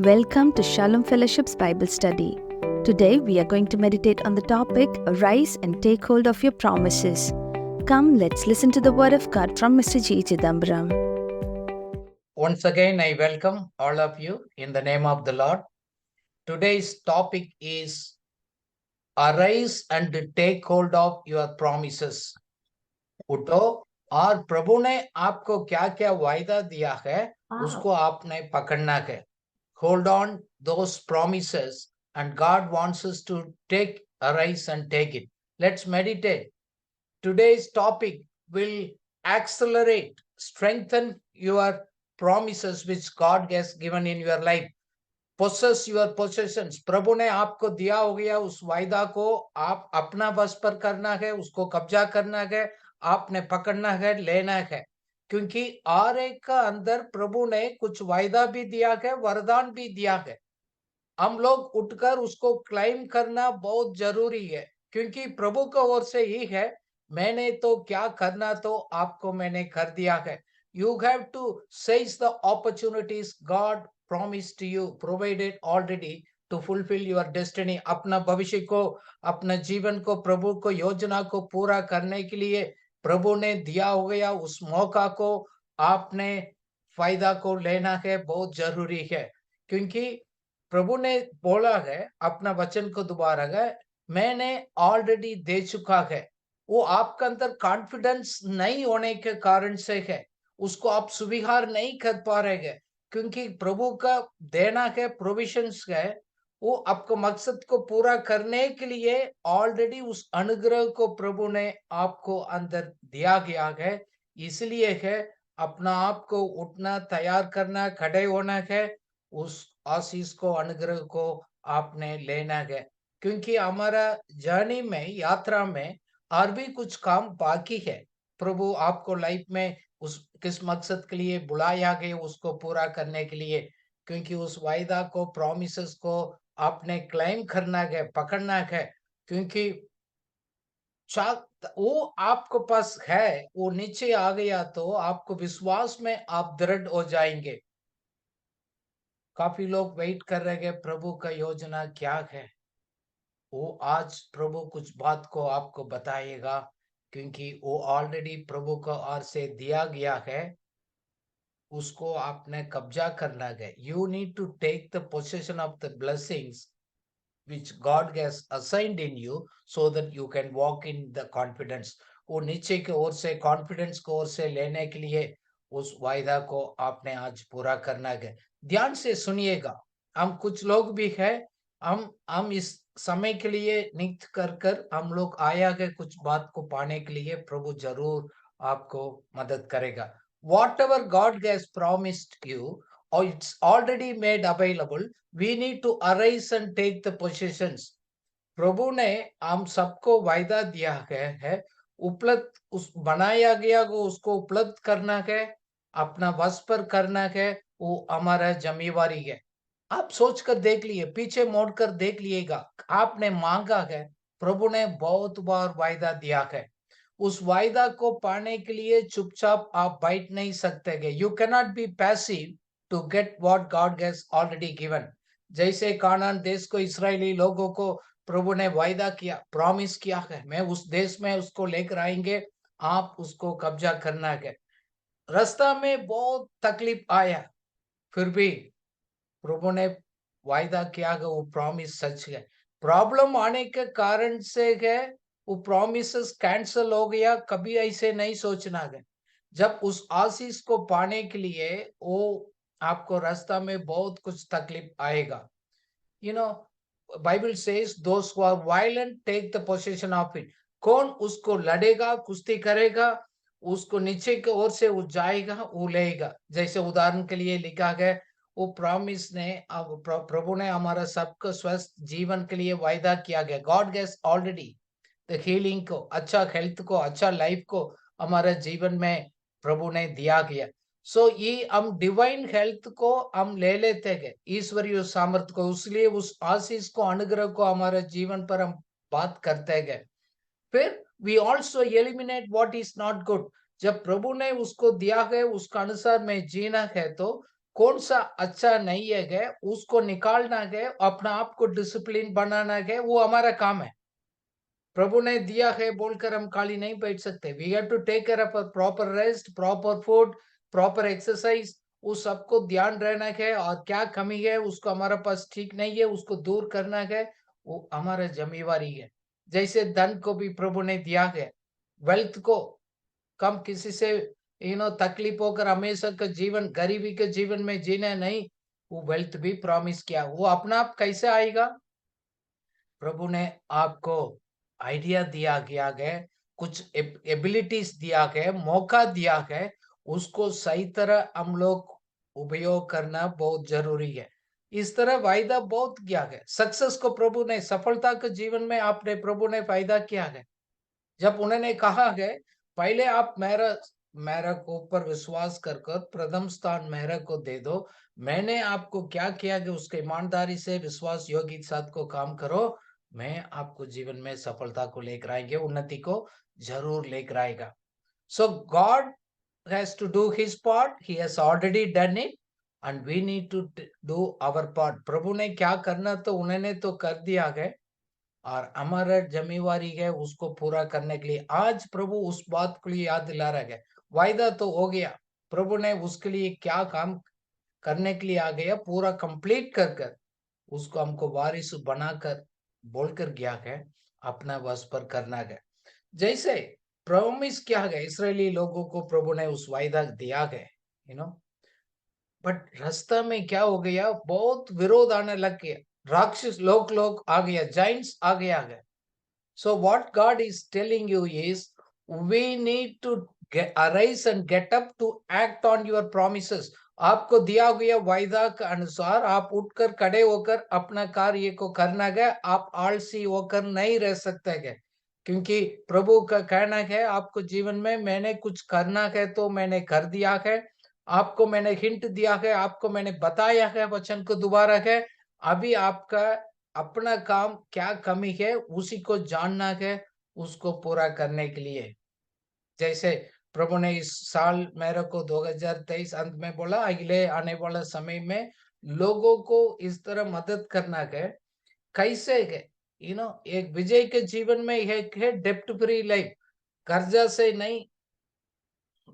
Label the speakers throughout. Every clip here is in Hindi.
Speaker 1: Welcome to Shalom Fellowship's Bible Study. Today we are going to meditate on the topic Arise and Take Hold of Your Promises. Come, let's listen to the Word of God from Mr. G. Chidambaram.
Speaker 2: Once again, I welcome all of you in the name of the Lord. Today's topic is Arise and Take Hold of Your Promises. उठो और प्रभु ने आपको क्या क्या वायदा दिया है उसको आपने पकड़ना है. Hold on those promises and God wants us to arise and take it. Let's meditate. Today's topic will accelerate, strengthen your promises which God has given in your life. Possess your possessions. प्रभु ने आपको दिया हो गया उस वायदा को आप अपना बस पर करना है, उसको कब्जा करना है, आपने पकड़ना है, लेना है. क्योंकि हर एक का अंदर प्रभु ने कुछ वायदा भी दिया है, वरदान भी दिया है. हम लोग उठकर उसको क्लाइम करना बहुत जरूरी है, क्योंकि प्रभु की ओर से ही है. मैंने तो क्या करना तो आपको मैंने कर दिया है. You have to seize the opportunities God promised to you, provided already to fulfill your destiny. अपना भविष्य को, अपना जीवन को, प्रभु को योजना को पूरा करने के लिए प्रभु ने दिया हो गया उस मौका को आपने फायदा को लेना है, बहुत जरूरी है. क्योंकि प्रभु ने बोला है अपना वचन को दोबारा है, मैंने ऑलरेडी दे चुका है. वो आपके अंदर कॉन्फिडेंस नहीं होने के कारण से है, उसको आप स्वीकार नहीं कर पा रहे हैं. क्योंकि प्रभु का देना है, प्रोविजंस है, वो आपको मकसद को पूरा करने के लिए ऑलरेडी उस अनुग्रह को प्रभु ने आपको अंदर दिया गया है. इसलिए है अपना आप को उठना, तैयार करना, खड़े होना है, उस आशीष को, अनुग्रह को आपने लेना है. क्योंकि हमारा जर्नी में, यात्रा में और भी कुछ काम बाकी है. प्रभु आपको लाइफ में उस किस मकसद के लिए बुलाया गया उसको पूरा करने के लिए. क्योंकि उस वायदा को, प्रॉमिसेस को आपने क्लेम करना है, पकड़ना है. क्योंकि वो आपको पास है, वो नीचे आ गया तो आपको विश्वास में आप दृढ़ हो जाएंगे. काफी लोग वेट कर रहे हैं प्रभु का योजना क्या है. वो आज प्रभु कुछ बात को आपको बताएगा, क्योंकि वो ऑलरेडी प्रभु को ओर से दिया गया है, उसको आपने कब्जा करना है. You need to take the possession of the blessings which God has assigned in you so that you can walk in the confidence. वो नीचे की ओर से, कॉन्फिडेंस की ओर से लेने के लिए उस वायदा को आपने आज पूरा करना है. ध्यान से सुनिएगा. हम कुछ लोग भी है, हम इस समय के लिए नियुक्त कर हम लोग आया है कुछ बात को पाने के लिए. प्रभु जरूर आपको मदद करेगा. Whatever God has promised you, or it's already made available, we need to arise and take the possessions. प्रभु ने हम सबको वायदा दिया है, उपलब्ध उस बनाया गया को उसको उपलब्ध करना है, अपना वश पर करना है, वो हमारा जिम्मेवारी है. आप सोच कर देख लिए, पीछे मोड़ कर देख लिएगा. आपने मांगा है, प्रभु ने बहुत बार वायदा दिया है. उस वायदा को पाने के लिए चुपचाप आप बैठ नहीं सकते. You cannot be passive to get what God has already given. जैसे कानान देश को इस्राएली लोगों को प्रभु ने वायदा किया, प्रॉमिस किया है, मैं उस देश में उसको लेकर आएंगे, आप उसको कब्जा करना है. रास्ता में बहुत तकलीफ आया, फिर भी प्रभु ने वायदा किया कि वो प्रॉमिस सच है. प्रॉब्लम आने के कारण से है वो प्रॉमिसेस कैंसल हो गया. कभी ऐसे नहीं सोचना है. जब उस आशीष को पाने के लिए वो आपको रास्ता में बहुत कुछ तकलीफ आएगा. You know, Bible says those who are violent take the possession of it. कौन उसको लड़ेगा, कुश्ती करेगा, उसको नीचे की ओर से वो जाएगा, वो लेगा. जैसे उदाहरण के लिए लिखा गया, वो प्रॉमिस ने, अब प्रभु ने हमारा सबको स्वस्थ जीवन के लिए वायदा किया गया. God has already the healing को, अच्छा हेल्थ को, अच्छा लाइफ को हमारे जीवन में प्रभु ने दिया गया. सो ये हम डिवाइन हेल्थ को हम ले लेते हैं, ईश्वरीय सामर्थ्य को. इसलिए उस आशीष को, अनुग्रह को हमारे जीवन पर हम बात करते हैं. फिर we also eliminate what is not good. जब प्रभु ने उसको दिया है, उसका अनुसार में जीना है, तो कौन सा अच्छा नहीं है उसको निकालना है, अपना आप को डिसिप्लिन बनाना है, वो हमारा काम है। प्रभु ने दिया है बोलकर हम खाली नहीं बैठ सकते। We have to take care of proper rest, proper food, proper exercise, उस सबको ध्यान रहना है, और क्या कमी है उसको हमारे पास ठीक नहीं है उसको दूर करना है, वो हमारा जिम्मेवारी है। जैसे धन को भी प्रभु ने दिया है, वेल्थ को कम किसी से तकलीफ होकर हमेशा का जीवन, गरीबी के जीवन में जीना नहीं, वो वेल्थ भी प्रॉमिस किया। वो अपना आप कैसे आएगा? प्रभु ने आपको आइडिया दिया गया है, कुछ एबिलिटीज दिया है, मौका दिया है, उसको सही तरह हम लोग उपयोग करना बहुत जरूरी है। इस तरह वायदा बहुत किया है। सक्सेस को प्रभु ने, सफलता के जीवन में आपने प्रभु ने फायदा किया है। जब उन्होंने कहा है पहले आप मेरा मेरा को ऊपर विश्वास कर कर प्रथम स्थान मेरा को दे दो, मैंने आपको क्या किया कि उसके ईमानदारी से विश्वास योग्य साथ को काम करो, मैं आपको जीवन में सफलता को लेकर आएंगे, उन्नति को जरूर लेकर आएगा। So God has to do his part, he has already done it, and we need to do our part. प्रभु ने क्या करना तो उन्होंने तो कर दिया है, और हमारा जिम्मेवारी है उसको पूरा करने के लिए। आज प्रभु उस बात के लिए याद दिला रहा है। वायदा तो हो गया, प्रभु ने उसके लिए क्या काम करने के लिए आ गया पूरा कंप्लीट कर कर उसको हमको वारिस बनाकर बोलकर गया है, अपना वश पर करना है। जैसे प्रॉमिस क्या है इसराइली लोगों को, प्रभु ने उस वायदा दिया है, यू नो बट रास्ता में क्या हो गया, बहुत विरोध आने लग गया, राक्षस लोग आ गया, जाइंट्स आ गया है। So what God is telling you is, we need to arise and get up to act on your promises. आपको दिया गया वायदा के अनुसार आप उठकर खड़े होकर अपना कार्य को करना है। आप आलसी होकर नहीं रह सकते हैं, क्योंकि प्रभु का कहना है आपको जीवन में मैंने कुछ करना है तो मैंने कर दिया है। आपको मैंने हिंट दिया है, आपको मैंने बताया है वचन को दोबारा है। अभी आपका अपना काम क्या कमी है उसी को जानना है, उसको पूरा करने के लिए। जैसे प्रभु ने इस साल मेरे को 2023 अंत में बोला, अगले आने वाला समय में लोगों को इस तरह मदद करना है। कैसे है? एक विजय के जीवन में एक है डेप्ट फ्री लाइफ, कर्जा से नहीं,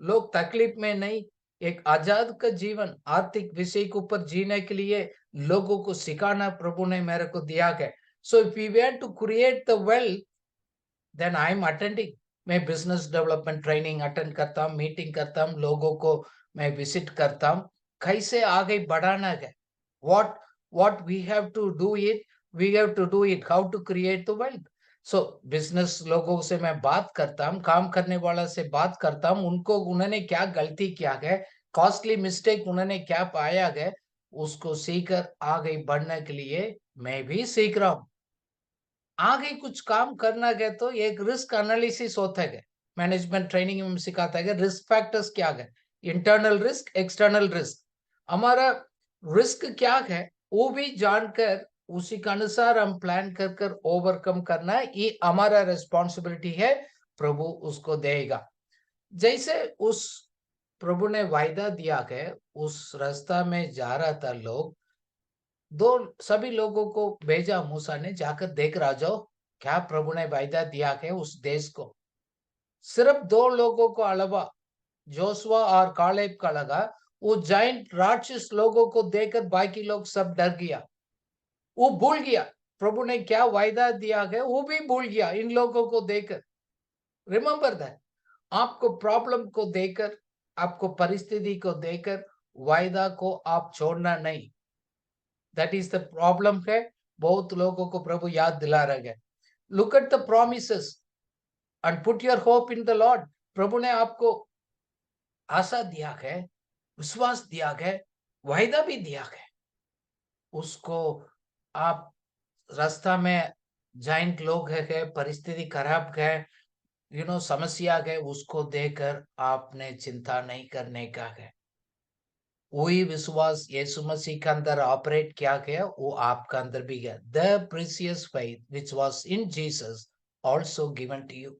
Speaker 2: लोग तकलीफ में नहीं, एक आजाद का जीवन आर्थिक विषय के ऊपर जीने के लिए लोगों को सिखाना प्रभु ने मेरे को दिया है। So if we want to create the wealth, then I am attending. मैं बिजनेस डेवलपमेंट ट्रेनिंग अटेंड करता हूँ, मीटिंग करता हूँ, लोगों को मैं विजिट करता हूँ। कैसे आगे बढ़ाना है, what what we have to do it, we have to do it, how to create the wealth. So business लोगों से मैं बात करता हूँ, काम करने वाला से बात करता हूँ, उनको उन्होंने क्या गलती किया है, कॉस्टली मिस्टेक उन्होंने क्या पाया है, उसको सीखकर आगे बढ़ने के लिए मैं भी सीख रहा हूँ। आगे कुछ काम करना है तो एक रिस्क एनालिसिस होता है। मैनेजमेंट ट्रेनिंग में सिखाता है रिस्क फैक्टर्स क्या है, इंटरनल रिस्क, एक्सटर्नल रिस्क। हमारा रिस्क क्या है वो भी जानकर उसी के अनुसार हम प्लान कर कर ओवरकम करना है, ये हमारा रिस्पॉन्सिबिलिटी है। प्रभु उसको देगा। जैसे उस प्रभु ने वायदा दिया है, उस रास्ता में जा रहा था लोग, दो सभी लोगों को भेजा मूसा ने, जाकर देख राजाओ क्या प्रभु ने वायदा दिया है उस देश को। सिर्फ दो लोगों को अलावा जोशुआ और कालेब का लगा, वो जाइंट राक्षस लोगों को देखकर बाकी लोग सब डर गया, वो भूल गया प्रभु ने क्या वायदा दिया है, वो भी भूल गया इन लोगों को देखकर। रिमेंबर दैट, आपको प्रॉब्लम को देखकर, आपको परिस्थिति को देखकर वायदा को आप छोड़ना नहीं। दैट इज द प्रॉब्लम है, बहुत लोगों को प्रभु याद दिला रहा है। Look at the promises and put your hope in the Lord. प्रभु ने आपको आशा दिया है, विश्वास दिया है, वायदा भी दिया है, उसको आप रास्ता में जाइंट लोग है, परिस्थिति खराब है, समस्या है, उसको देकर आपने चिंता नहीं करने का है। वही विश्वास यीशु मसीह के अंदर ऑपरेट किया गया, वो आपका अंदर भी गया। The precious faith which was in Jesus also given to you,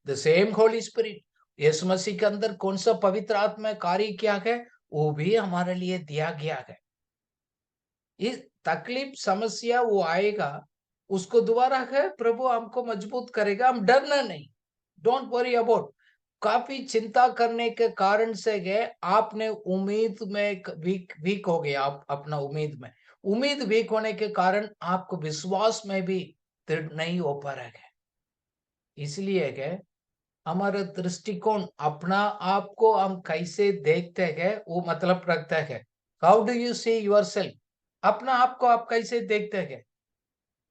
Speaker 2: the same Holy Spirit. Yeshu Masih के अंदर कौन सा पवित्र आत्मा कार्य किया है, वो भी हमारे लिए दिया गया है। इस तकलीफ समस्या वो आएगा, उसको दोबारा है प्रभु हमको मजबूत करेगा, हम डरना नहीं। Don't worry about. काफी चिंता करने के कारण से गए आपने उम्मीद में वीक वीक हो गया, आप अपना उम्मीद वीक होने के कारण आपको विश्वास में भी दृढ़ नहीं हो पा रहा है। इसलिए के हमारा दृष्टिकोण अपना आप को हम कैसे देखते हैं वो मतलब रखता है। How do you see yourself? अपना आप को आप कैसे देखते हैं?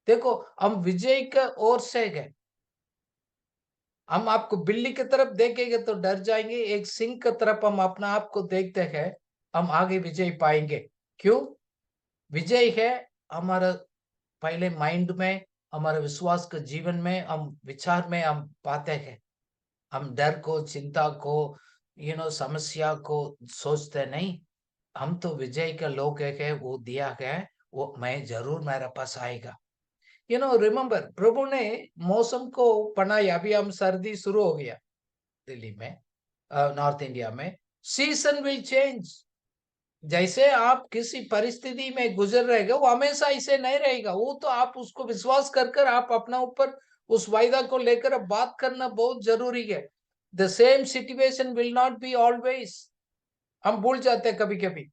Speaker 2: देखो, हम विजय के ओर से है। हम आपको बिल्ली की तरफ देखेंगे तो डर जाएंगे, एक सिंह की तरफ हम अपना आप को देखते हैं, हम आगे विजय पाएंगे। क्यों? विजय है हमारा पहले माइंड में, हमारे विश्वास के जीवन में, हम विचार में हम पाते हैं। हम डर को, चिंता को, समस्या को सोचते नहीं। हम तो विजय का लोग है, वो दिया गया है, वो मैं जरूर मेरे पास आएगा। रिमेम्बर प्रभु ने मौसम को बनाया। अभी हम सर्दी शुरू हो गया दिल्ली में, नॉर्थ इंडिया में। Season will change. जैसे आप किसी परिस्थिति में गुजर रहेगा, वो हमेशा ऐसे नहीं रहेगा। वो तो आप उसको विश्वास कर आप अपना ऊपर उस वायदा को लेकर अब बात करना बहुत जरूरी है। The same situation will not be always. हम भूल जाते हैं कभी कभी।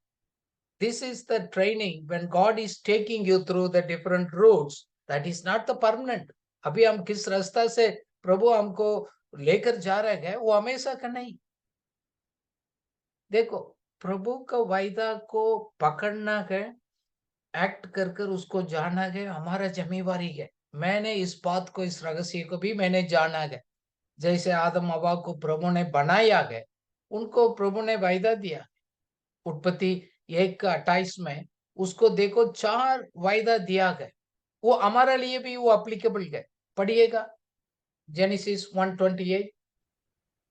Speaker 2: This is the training when God is taking you through the different routes, that is not the permanent. अभी हम किस रास्ता से प्रभु हमको लेकर जा रहे हैं, वो हमेशा का नहीं। देखो, प्रभु का वायदा को पकड़ना है, एक्ट कर उसको जाना है, हमारा जिम्मेवारी है। मैंने इस बात को, इस रहस्य को भी मैंने जाना है। जैसे आदम हवा को प्रभु ने बनाया है, उनको प्रभु ने वायदा दिया। उत्पत्ति 1:28 में उसको देखो, 4 वायदा दिया है। वो हमारे लिए भी वो अप्लीकेबल है। पढ़िएगा जेनेसिस 1:28।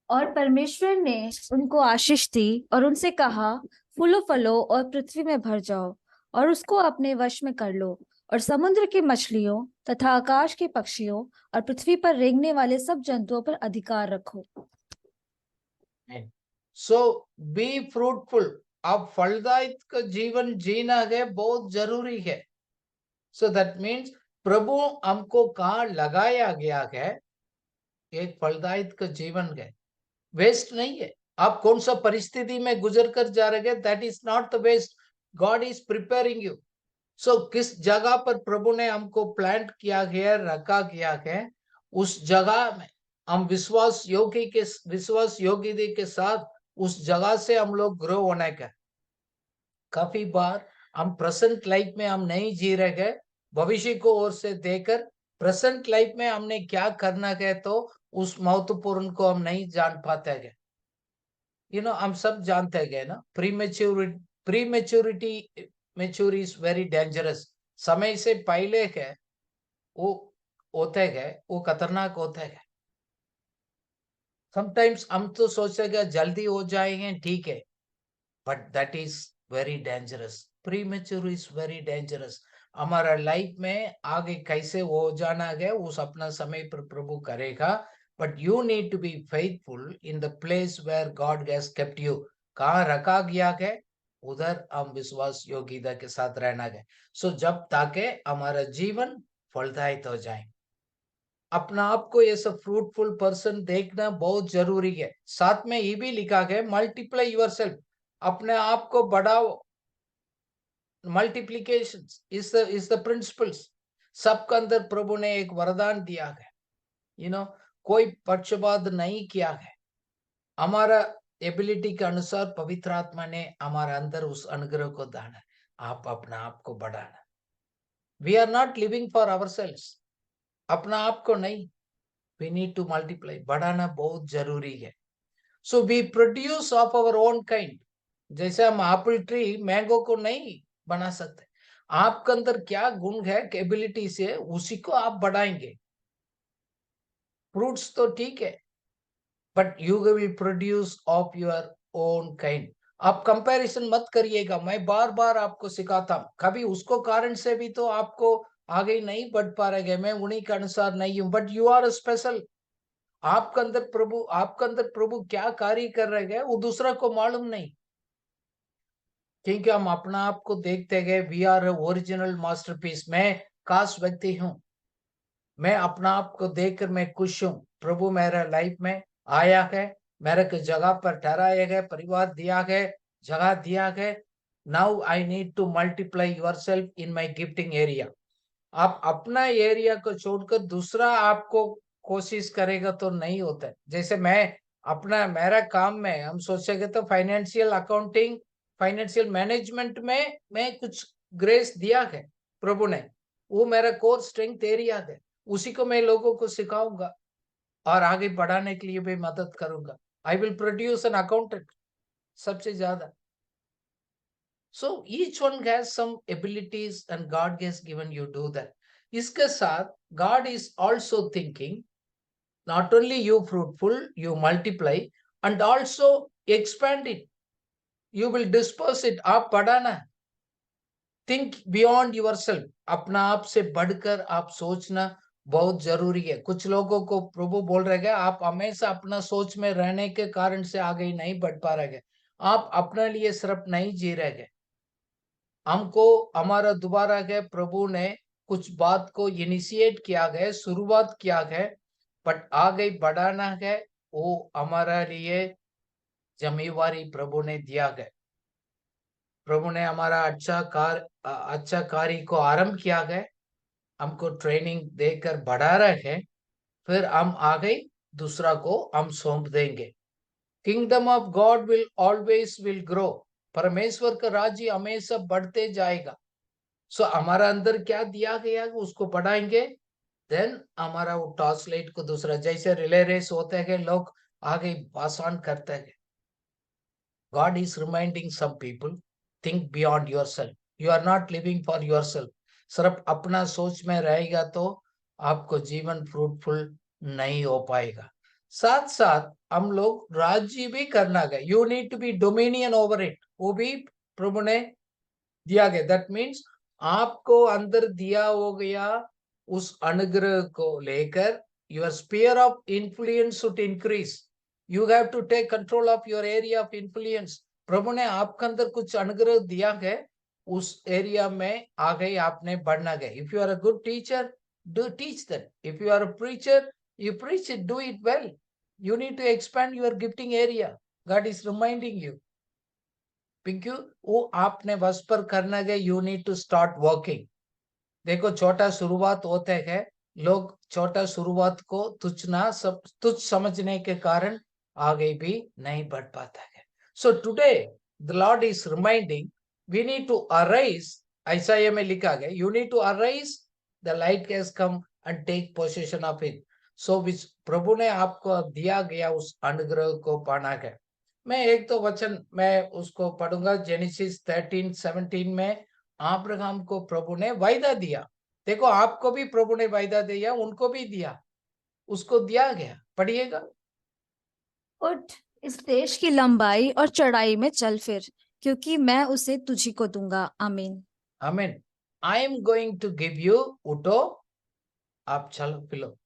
Speaker 1: और परमेश्वर ने उनको आशीष दी और उनसे कहा, फूलो फलो और पृथ्वी में भर जाओ और उसको अपने वश में कर लो, और समुद्र की मछलियों तथा आकाश के पक्षियों और पृथ्वी पर रेंगने वाले सब जंतुओं पर अधिकार रखो।
Speaker 2: सो बी फ्रूटफुल। अब फलदायक का जीवन जीना है, बहुत जरूरी है। सो दैट मीन्स प्रभु हमको कहाँ लगाया गया है, एक फलदायक का जीवन है, वेस्ट नहीं है। आप कौन सा परिस्थिति में गुजर कर जा रहे हैं, that is not the waste. God is preparing you. So किस जगह पर प्रभु ने हमको प्लांट किया गया, रखा गया है, उस जगह में हम विश्वास योग्यता के साथ उस जगह से हम लोग ग्रो होने का। काफी बार हम प्रेजेंट लाइफ में हम नहीं जी रहे हैं, भविष्य को ओर से देकर प्रेजेंट लाइफ में हमने क्या करना है, तो उस महत्वपूर्ण को हम नहीं जान पाते हैं। हम सब जानते हैं ना, prematurity mature is very dangerous. समय से पहले है वो होते हैं, वो खतरनाक होते हैं। समटाइम्स हम तो सोचते हैं जल्दी हो जाएंगे, ठीक है, but that is very dangerous. Premature is very dangerous. हमारा लाइफ में आगे कैसे हो जाना है, उस अपना समय पर प्रभु करेगा। But you need to be faithful in the place where God has kept you. कहाँ रखा गया है, उधर हम विश्वास योग्यता के साथ रहना है। सो जब ताकि हमारा जीवन फलदायक हो जाए, अपना आप को ये सब फ्रूटफुल पर्सन देखना बहुत जरूरी है। साथ में ये भी लिखा है, मल्टीप्लाई योरसेल्फ। अपने आप को बढ़ाओ। Multiplication is the principles. सबके अंदर प्रभु ने एक वरदान दिया है। कोई पक्षपात नहीं किया है। हमारा एबिलिटी के अनुसार पवित्र आत्मा ने हमारे अंदर उस अनुग्रह को दाना है। आप अपना आप को बढ़ाना। We are not living for ourselves. अपना आप को नहीं, वी नीड टू मल्टीप्लाई। बढ़ाना बहुत जरूरी है। So we produce of our own kind. जैसे हम एप्पल ट्री मैंगो को नहीं बना सकते, आपके अंदर क्या गुण है, एबिलिटी से उसी को आप बढ़ाएंगे। फ्रूट्स तो ठीक है, but you will produce of your own kind. आप कंपैरिजन मत करिएगा। मैं बार बार आपको सिखाता हूं, कभी उसको कारण से भी तो आपको आगे नहीं बढ़ पा रहे, मैं उन्हीं के अनुसार नहीं हूं, बट यू आर स्पेशल। आपके अंदर प्रभु क्या कार्य कर रहे हैं, वो दूसरा को मालूम नहीं। क्योंकि हम अपना आप को देखते गए, वी आर ओरिजिनल मास्टरपीस। मैं खास व्यक्ति हूं, मैं अपना आप को देखकर मैं खुश हूं। प्रभु मेरा लाइफ में आया है, मेरे को जगह पर ठहराया गया, परिवार दिया गया, जगह दिया गया। Now I need to multiply yourself in my gifting area. आप अपना एरिया को छोड़कर दूसरा आपको कोशिश करेगा तो नहीं होता है। जैसे मैं अपना मेरा काम में हम सोचेंगे तो फाइनेंशियल अकाउंटिंग, फाइनेंशियल मैनेजमेंट में मैं कुछ ग्रेस दिया है प्रभु ने, वो मेरा कोर स्ट्रेंथ एरिया है। उसी को मैं लोगों को सिखाऊंगा और आगे बढ़ाने के लिए भी मदद करूंगा। I will produce an accountant सबसे ज्यादा। So each one has some abilities and God has given you do that. इसके साथ God is also thinking not only you fruitful, you multiply and also expand it. You will disperse it. आप बढ़ाना है। Think beyond yourself. अपना आप से बढ़कर आप सोचना बहुत जरूरी है। कुछ लोगों को प्रभु बोल रहे हैं आप हमेशा अपना सोच में रहने के कारण से आगे नहीं बढ़ पा रहे हैं। आप अपने लिए सिर्फ नहीं जी रहे हैं। हमको हमारा दोबारा गए प्रभु ने कुछ बात को इनिशिएट किया गया, शुरुआत किया गया, बट आगे बढ़ाना है, वो हमारा लिए जिम्मेवारी प्रभु ने दिया गया। प्रभु ने हमारा अच्छा कार्य को आरंभ किया गया, हमको ट्रेनिंग देकर बढ़ा रहे हैं, फिर हम आगे दूसरा को हम सौंप देंगे। Kingdom of God will always will grow. परमेश्वर का राज्य हमेशा बढ़ते जाएगा। सो हमारा अंदर क्या दिया गया उसको बढ़ाएंगे, देन हमारा वो टॉर्च लाइट को दूसरा, जैसे रिले रेस होते हैं लोग आगे आसान करते हैं। God is reminding some people, think beyond yourself. You are not living for yourself. सिर्फ अपना सोच में रहेगा तो आपको जीवन फ्रूटफुल नहीं हो पाएगा। साथ साथ हम लोग राज्य भी करना है। You need to be dominion over it, वो भी प्रभु ने दिया गया। दैट मीन्स आपको अंदर दिया हो गया उस अनुग्रह को लेकर your sphere of influence should increase. You have to take control of your area of influence. प्रभु ने आपके अंदर कुछ अनुग्रह दिया है, उस एरिया में आगे आपने बढ़ना है। If you are a good teacher, do teach that. If you are a preacher, you preach it, do it well. You need to expand your gifting area. God is reminding you. पिंक्यू वो आपने बस पर करना है। You need to start working. देखो छोटा शुरुआत होते है, लोग छोटा शुरुआत को तुच्छ समझने के कारण आगे भी नहीं बढ़ पाता है। So today the Lord is reminding we need to arise. ऐसा ये में लिखा गया, you need to arise, the light has come and take possession of it. So which प्रभु ने आपको दिया गया उस अनुग्रह को पाना है। मैं एक तो वचन मैं उसको पढ़ूंगा, जेनेसिस 13:17 में अब्राहम को प्रभु ने वायदा दिया। देखो आपको भी प्रभु ने वायदा दिया, उनको भी दिया, उसको दिया गया। पढ़िएगा।
Speaker 1: उठ, इस देश की लंबाई और चौड़ाई में चल फिर, क्योंकि मैं उसे तुझी को दूंगा। आमीन।
Speaker 2: आमीन। I am going to give you. उठो, आप चलो पिलो।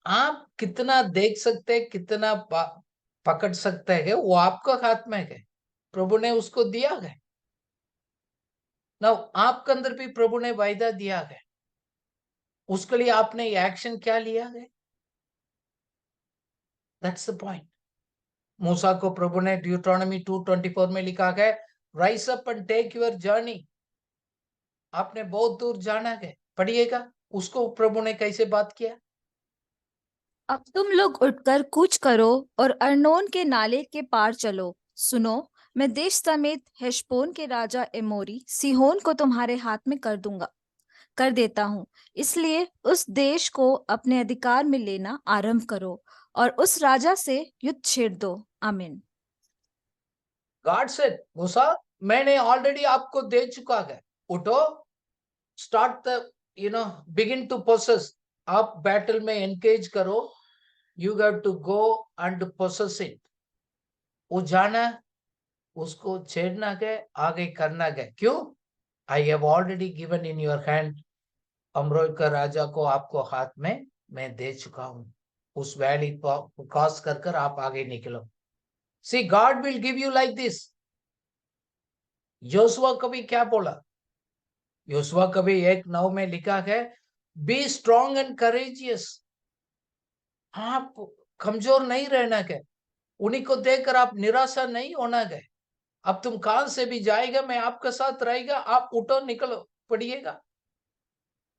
Speaker 2: आप कितना देख सकते हैं, कितना पकड़ सकते हैं, वो आपका हाथ में है। प्रभु ने उसको दिया है ना। आपके अंदर भी प्रभु ने वायदा दिया है, उसके लिए आपने एक्शन क्या लिया है? That's the point. मूसा को प्रभु ने ड्यूटोनॉमी 2:24 में लिखा है, rise up and take your journey. आपने बहुत दूर जाना है। पढ़िएगा उसको प्रभु ने कैसे बात किया।
Speaker 1: अब तुम लोग उठकर कूच करो और अर्नोन के नाले के पार चलो। सुनो, मैं देश समेत हेशबोन के राजा एमोरी सीहोन को तुम्हारे हाथ में कर देता हूँ। इसलिए उस देश को अपने अधिकार में लेना आरंभ करो और उस राजा से युद्ध छेड़ दो। आमीन।
Speaker 2: गॉड सेड, मूसा मैंने ऑलरेडी आपको दे चुका है। उठो, start the begin to possess. आप बैटल में एंगेज करो। You have to go and possess it. वो जाना, उसको छेड़ना है, आगे करना है। क्यों? I have already given in your hand. अमरोई का राजा को आपको हाथ में मैं दे चुका हूं। उस वैली को क्रॉस कर आप आगे निकलो। See God will give you like this. Joshua कभी क्या बोला? योशुआ कभी 1:9 में लिखा है, बी स्ट्रॉन्ग एंड करेजियस। आप कमजोर नहीं रहना है, उन्हीं को देखकर आप निराशा नहीं होना है। अब तुम कहां से भी जाएगा, मैं आपके साथ रहेगा, आप उठो निकलो पढ़िएगा।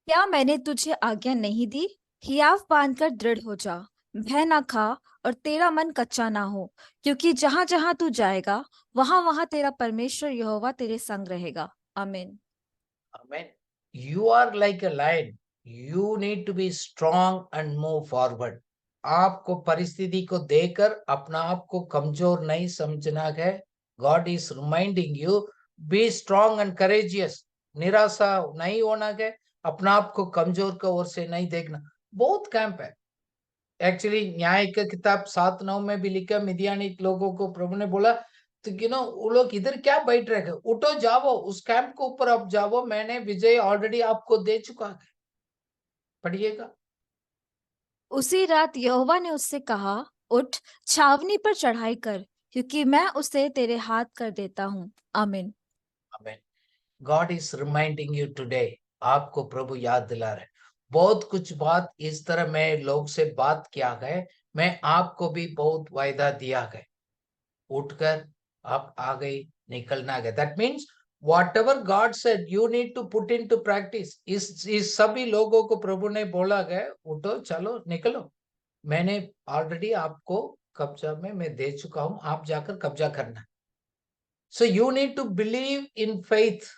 Speaker 1: क्या मैंने तुझे आज्ञा नहीं दी? हियाव बांधकर दृढ़ हो जा, भय ना खा और तेरा मन कच्चा ना हो, क्योंकि जहां जहां तू जाएगा वहां वहां तेरा परमेश्वर यहोवा तेरे संग रहेगा। आमीन।
Speaker 2: Amen. You are like a lion. You need to be strong and move forward. आपको परिस्थिति को देखकर अपना आप को कमजोर नहीं समझना है। God is reminding you, be strong and courageous. निराशा नहीं होना है, अपना आप को कमजोर की ओर से नहीं देखना। बहुत कैंप है। एक्चुअली न्याय का किताब 7:9 में भी लिखा, मिदियानी लोगों को प्रभु ने बोला, तो वो लोग इधर क्या बैठ रहे हैं, उठो जाओ उस कैंप के ऊपर, अब जाओ, मैंने विजय ऑलरेडी आपको दे चुका है। पढ़िएगा।
Speaker 1: उसी रात यहोवा ने उससे कहा, उठ, छावनी पर चढ़ाई कर, क्योंकि मैं उसे तेरे हाथ कर देता हूँ। आमीन।
Speaker 2: आमीन। God is reminding you today. आपको प्रभु याद दिला रहे, बहुत कुछ बात इस तरह में लोग से बात किया गए, मैं आपको भी बहुत वायदा दिया गए, उठकर आप आगे निकलना गया। That means whatever God said you need to put into practice। इस सभी लोगों को प्रभु ने बोला गया, उठो चलो निकलो, मैंने ऑलरेडी आपको कब्जा में मैं दे चुका हूं, आप जाकर कब्जा करना। So you need to believe in faith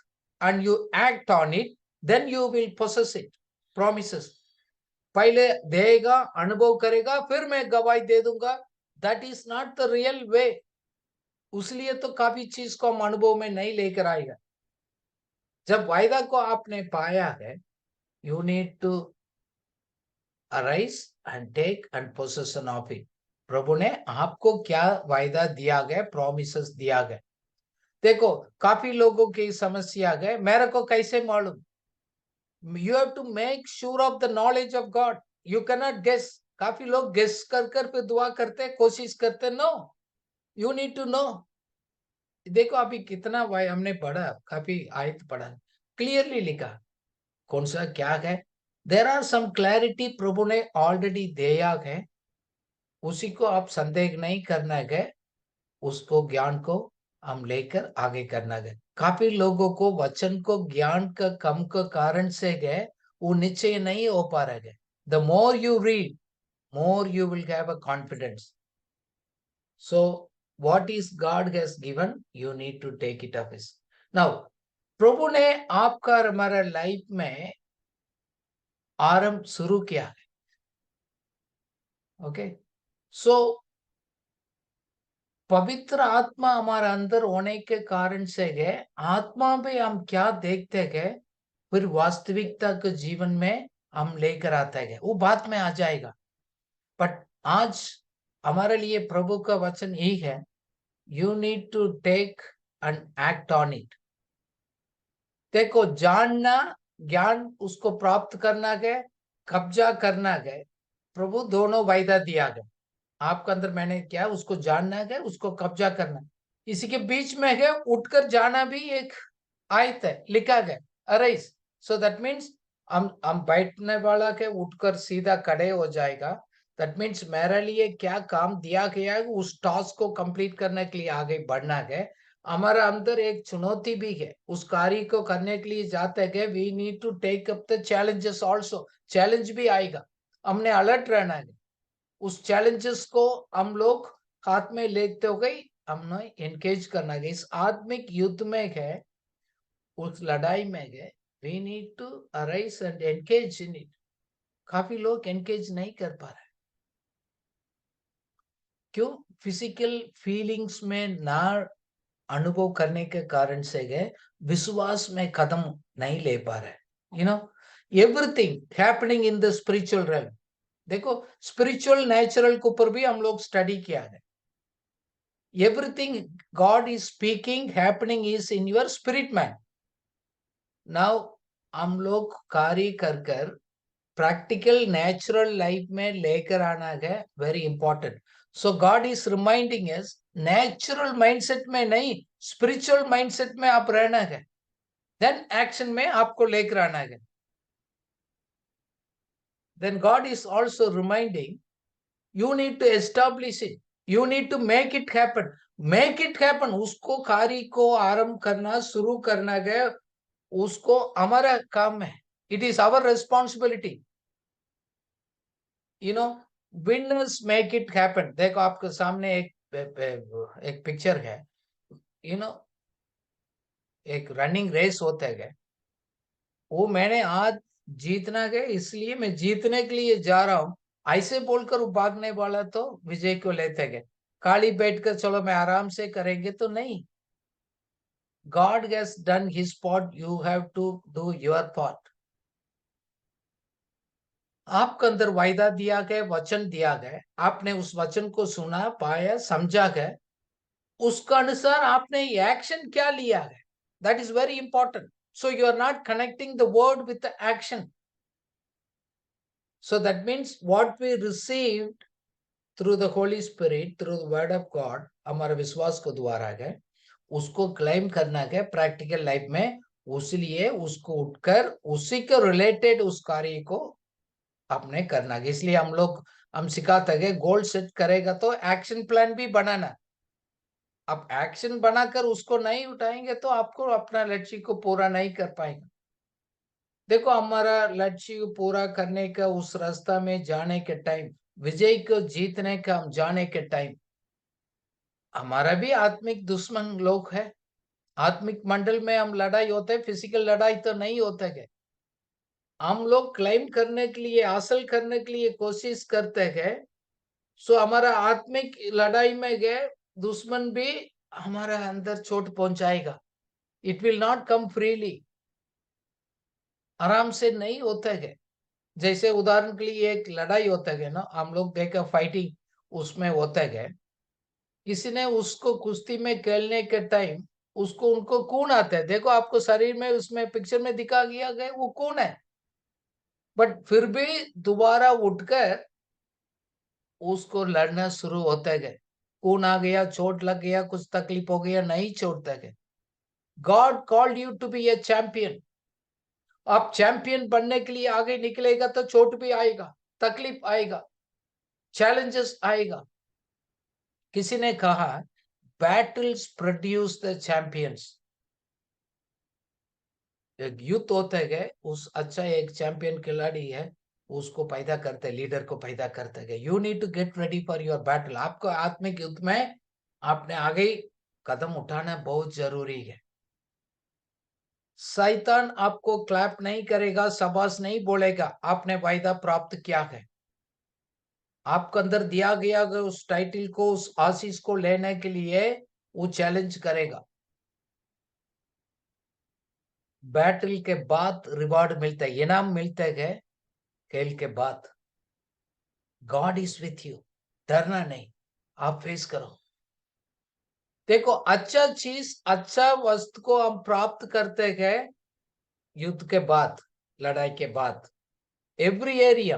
Speaker 2: and you act on it, then you will possess it। Promises पहले देगा, अनुभव करेगा, फिर मैं गवाही दे दूंगा। That is not the real way. उसलिए तो काफी चीज को हम अनुभव में नहीं लेकर आएगा। जब वायदा को आपने पाया है, you need to arise and take and possession of it. प्रभु ने आपको क्या वायदा दिया गया, प्रोमिसेस दिया गया। देखो काफी लोगों की समस्या है, मेरे को कैसे मालूम? You have to make sure of the knowledge of God. You can not guess. काफी लोग गेस कर फिर दुआ करते, कोशिश करते। No, you need to know. देखो अभी कितना भाई हमने पढ़ा, काफी आयत पढ़ा, क्लियरली लिखा कौन सा क्या है। देर आर सम क्लैरिटी प्रभु ने ऑलरेडी दिया है, उसी को आप संदेह नहीं करना है, उसको ज्ञान को हम लेकर आगे करना है। काफी लोगों को वचन को ज्ञान का कम का कारण से गए, वो निश्चय नहीं हो पा रहा है। The more you read, more you will have a confidence. So what is God has given, you need to take it up. Now प्रभु ने आपका और हमारा लाइफ में आरंभ शुरू किया है। ओके, सो पवित्र आत्मा हमारा अंदर होने के कारण से गए, आत्मा में हम क्या देखते गए, फिर वास्तविकता के जीवन में हम लेकर आते गए, वो बात में आ जाएगा। बट आज हमारे लिए प्रभु का वचन यही है, you need to take and act on it. देखो जानना, ज्ञान उसको प्राप्त करना गए, कब्जा करना गए, प्रभु दोनों वायदा दिया गया आपके अंदर। मैंने क्या, उसको जानना गया, उसको कब्जा करना। इसी के बीच में है उठकर जाना भी एक आयत है, लिखा गया अराइज। सो दैट मीन्स हम बैठने वाला के उठकर सीधा खड़े हो जाएगा। दैट मीन्स मेरे लिए क्या काम दिया गया है, उस टास्क को कंप्लीट करने के लिए आगे बढ़ना है। हमारा अंदर एक चुनौती भी है, उस कार्य को करने के लिए जाते हैं, we need to take up the challenges also. Challenge भी आएगा, हमने अलर्ट रहना है। उस चैलेंजेस को हम लोग हाथ में लेते हो गई, हमने एंगेज करना है। इस आत्मिक युद्ध में है, उस लड़ाई में है, we need to arise and engage in it. काफी लोग एंगेज नहीं कर पा रहे, क्यों? फिजिकल फीलिंग्स में ना अनुभव करने के कारण से गए, विश्वास में कदम नहीं ले पा रहे। Everything happening in the spiritual realm. देखो स्पिरिचुअल नेचुरल के ऊपर भी हम लोग स्टडी किया है। Everything God is speaking happening is in your spirit man. Now हम लोग कार्य कर प्रैक्टिकल नेचुरल लाइफ में लेकर आना है, very important. So God is reminding us, natural mindset में नहीं, स्पिरिचुअल माइंडसेट में आप रहना है, देन एक्शन में आपको लेकर आना है. Then God is also reminding, you need to establish it, you need to make it happen. Make it happen, उसको कार्य को आरंभ करना, शुरू करना है, उसको हमारा काम है. It is our responsibility. You know, winners make it happen. देखो आपके सामने एक पिक्चर है. यू नो, एक रनिंग रेस होता है, वो मैंने आज जीतना है इसलिए मैं जीतने के लिए जा रहा हूं, ऐसे बोलकर वो भागने वाला तो विजय को लेते गए. खाली बैठकर चलो मैं आराम से करेंगे तो नहीं. God has done his part, you have to do your part. आपके अंदर वायदा दिया गया, वचन दिया गया, आपने उस वचन को सुना, पाया, समझा गया, उसका अनुसार आपने एक्शन क्या लिया है. That is very important. So you are not connecting the word with the action. So that means what we received through the Holy Spirit, through the Word of God, हमारे विश्वास को द्वारा है, उसको क्लेम करना है प्रैक्टिकल लाइफ में. उसलिए उसको उठकर उसी के रिलेटेड उस कार्य को आपने करना है. इसलिए हम सिखाते हैं, गोल सेट करेगा तो एक्शन प्लान भी बनाना. आप एक्शन बनाकर उसको नहीं उठाएंगे तो आपको अपना लक्ष्य को पूरा नहीं कर पाएंगे. देखो, हमारा लक्ष्य पूरा करने का, उस रास्ता में जाने के टाइम, विजय को जीतने का हम जाने के टाइम, हमारा भी आत्मिक दुश्मन लोग है. आत्मिक मंडल में हम लड़ाई होते हैं, फिजिकल लड़ाई तो नहीं होता है. हम लोग क्लाइम करने के लिए, हासिल करने के लिए कोशिश करते हैं. सो हमारा आत्मिक लड़ाई में गए दुश्मन भी हमारा अंदर चोट पहुंचाएगा. It will not come freely. आराम से नहीं होता है. जैसे उदाहरण के लिए एक लड़ाई होता है ना, हम लोग देखा फाइटिंग उसमें होता है, किसी ने उसको कुश्ती में खेलने के टाइम उसको उनको खून आता है. देखो आपको शरीर में उसमें पिक्चर में दिखा गया गया वो खून है, बट फिर भी दोबारा उठकर उसको लड़ना शुरू होता है. खून आ गया, चोट लग गया, कुछ तकलीफ हो गया, नहीं छोड़ता है. God called you to be a champion. आप चैंपियन बनने के लिए आगे निकलेगा तो चोट भी आएगा, तकलीफ आएगा, चैलेंजेस आएगा. किसी ने कहा, बैटल्स प्रोड्यूस द चैंपियंस. एक युद्ध होता है, उस अच्छा एक चैंपियन खिलाड़ी है, उसको पैदा करते हैं, लीडर को पैदा करते हैं. You need to get ready for your battle. आपको आत्मिक युद्ध में आपने आगे कदम उठाना बहुत जरूरी है. शैतान आपको क्लैप नहीं करेगा, शाबाश नहीं बोलेगा. आपने वायदा प्राप्त किया है, आपके अंदर दिया गया उस टाइटल को, उस आशीष को लेने के लिए वो चैलेंज करेगा. बैटल के बाद रिवॉर्ड मिलता है, इनाम मिलता है. खेल के बाद गॉड इज विथ यू. डरना नहीं, आप फेस करो. देखो, अच्छा चीज, अच्छा वस्तु को हम प्राप्त करते हैं युद्ध के बाद, लड़ाई के बाद. Every area,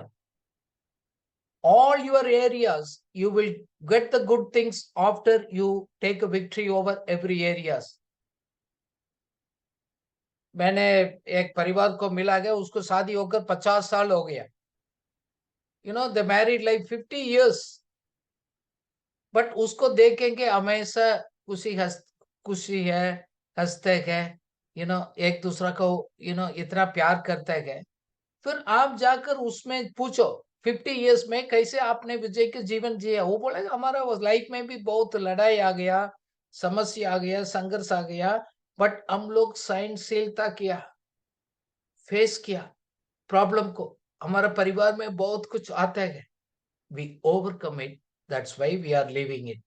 Speaker 2: all your areas, you will get the good things after you take a victory over every areas. मैंने एक परिवार को मिला गया, उसको शादी होकर 50 साल हो गया. दे मैरिड लाइक 50 years. बट उसको देखेंगे हमेशा खुशी है, हंसते हैं, एक दूसरा को इतना प्यार करते हैं. फिर आप जाकर उसमें पूछो 50 years में कैसे आपने विजय के जीवन जिया, वो बोलेगा हमारा वो लाइफ में भी बहुत लड़ाई आ गया, समस्या आ गया, संघर्ष आ गया, बट हम लोग सहनशीलता किया, फेस किया प्रॉब्लम को. हमारा परिवार में बहुत कुछ आता है, we overcome it. That's why we are living it.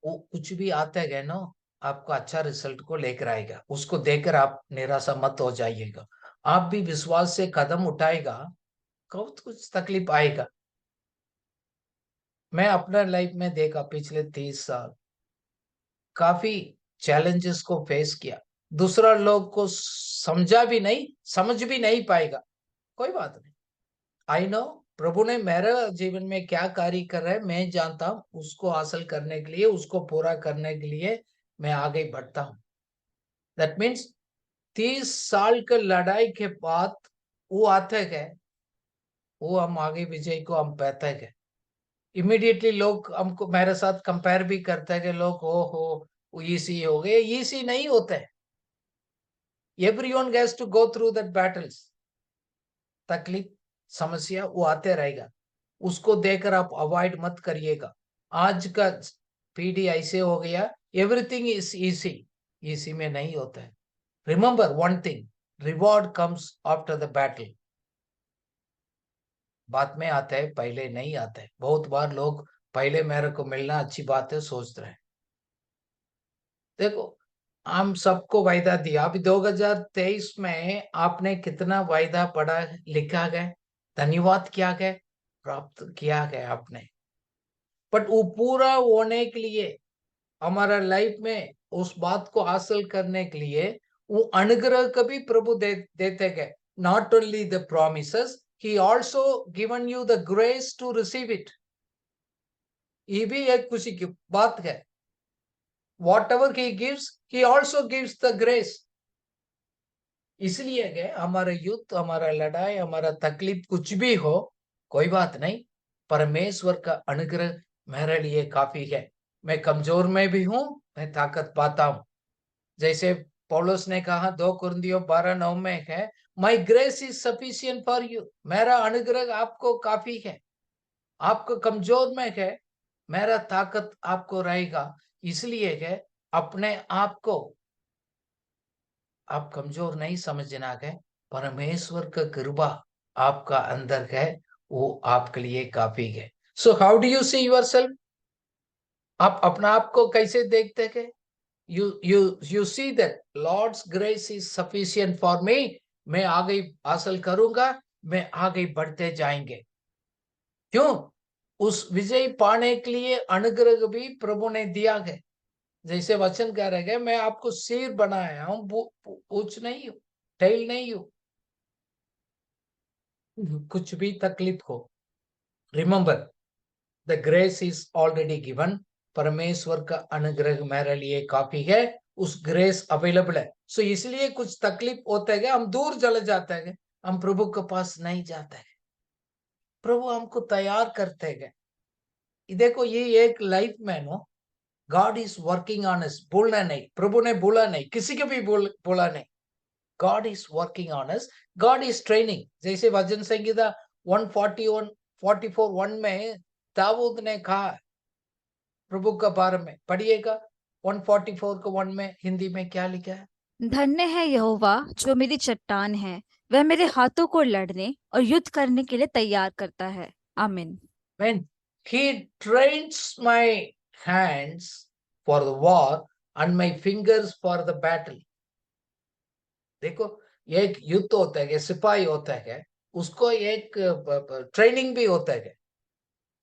Speaker 2: वो कुछ भी आता है ना, आपको अच्छा रिजल्ट को लेकर आएगा. उसको देखकर आप निराशा मत हो जाइएगा. आप भी विश्वास से कदम उठाएगा, बहुत कुछ तकलीफ आएगा. मैं अपना लाइफ में देखा, पिछले 30 साल काफी चैलेंजेस को फेस किया. दूसरा लोग को समझ भी नहीं पाएगा, कोई बात नहीं. आई नो प्रभु ने मेरा जीवन में क्या कार्य कर रहा है मैं जानता हूं, उसको हासिल करने के लिए, उसको पूरा करने के लिए मैं आगे बढ़ता हूं। दैट मीन्स 30 साल के लड़ाई के बाद वो आते हैं, वो हम आगे विजय को हम पाते हैं। इमीडिएटली लोग हमको मेरे साथ कंपेयर भी करते हैं कि लोग ओ हो इजी हो गए, इजी नहीं होते। Everyone has to go through that battles. तकलीफ समस्या वो आते रहेगा, उसको देकर आप अवॉइड मत करिएगा। आज का पीढ़ी ऐसे हो गया, एवरीथिंग इज इजी, इसी में नहीं होता है। Remember one thing, reward comes after the battle. बाद में आता है, पहले नहीं आता है। बहुत बार लोग पहले मेरे को मिलना अच्छी बात है सोचते रहे। देखो, हम सबको वायदा दिया, अभी 2023 में आपने कितना वायदा पढ़ा लिखा गया, धन्यवाद किया गया, प्राप्त किया गया आपने। बट वो पूरा होने के लिए हमारा लाइफ में उस बात को हासिल करने के लिए वो अनुग्रह कभी प्रभु देते गए। Not only the promises, he also given you the grace to receive it. ये भी एक खुशी की बात है। Whatever he gives, he also gives the grace. इसलिए गए हमारा युद्ध, हमारा लड़ाई, हमारा तकलीफ कुछ भी हो, कोई बात नहीं, परमेश्वर का अनुग्रह मेरे लिए काफी है। मैं कमजोर में भी हूं, मैं ताकत पाता हूं। जैसे पौलुस ने कहा 2 कुरिन्थियों 12:9 में है, माई grace is sufficient for you. मेरा अनुग्रह आपको काफी है। आपको कमजोर में है, मेरा ताकत आपको रहेगा। इसलिए है अपने आप को आप कमजोर नहीं समझना है। परमेश्वर का कृपा आपका अंदर है, वो आपके लिए काफी है। So how do you see yourself? आप अपना आप को कैसे देखते हैं? You see that Lord's grace is sufficient for me. मैं आगे हासिल करूंगा, मैं आगे बढ़ते जाएंगे। क्यों? उस विजय पाने के लिए अनुग्रह भी प्रभु ने दिया है। जैसे वचन कह रहे हैं, मैं आपको सिर बनाया हूं, पूछ नहीं हूं, टेल नहीं हूं। कुछ भी तकलीफ हो, remember the grace is already given. परमेश्वर का अनुग्रह मेरे लिए काफी है, उस ग्रेस अवेलेबल है। सो इसलिए कुछ तकलीफ होते हैं, हम दूर चले जाते हैं, हम प्रभु के पास नहीं जाते हैं। प्रभु हमको तैयार करते हैं। देखो, ये एक लाइफ में no, God is working on us. बोलना नहीं, प्रभु ने बोला नहीं, किसी को भी बोला नहीं। God is working on us. God is training. जैसे भजन संगीता 141 44 1 में दाऊद ने कहा प्रभु का बारे में, पढ़िएगा 144 को 1 में हिंदी में क्या लिखा है?
Speaker 1: धन्य है यहोवा जो मेरी चट्टान है, वह मेरे हाथों को लड़ने और युद्ध करने के लिए तैयार करता है। आमीन।
Speaker 2: When he trains my hands for the war and my fingers for the battle. देखो, एक युद्ध होता है, सिपाही होता है, उसको एक ट्रेनिंग भी होता है।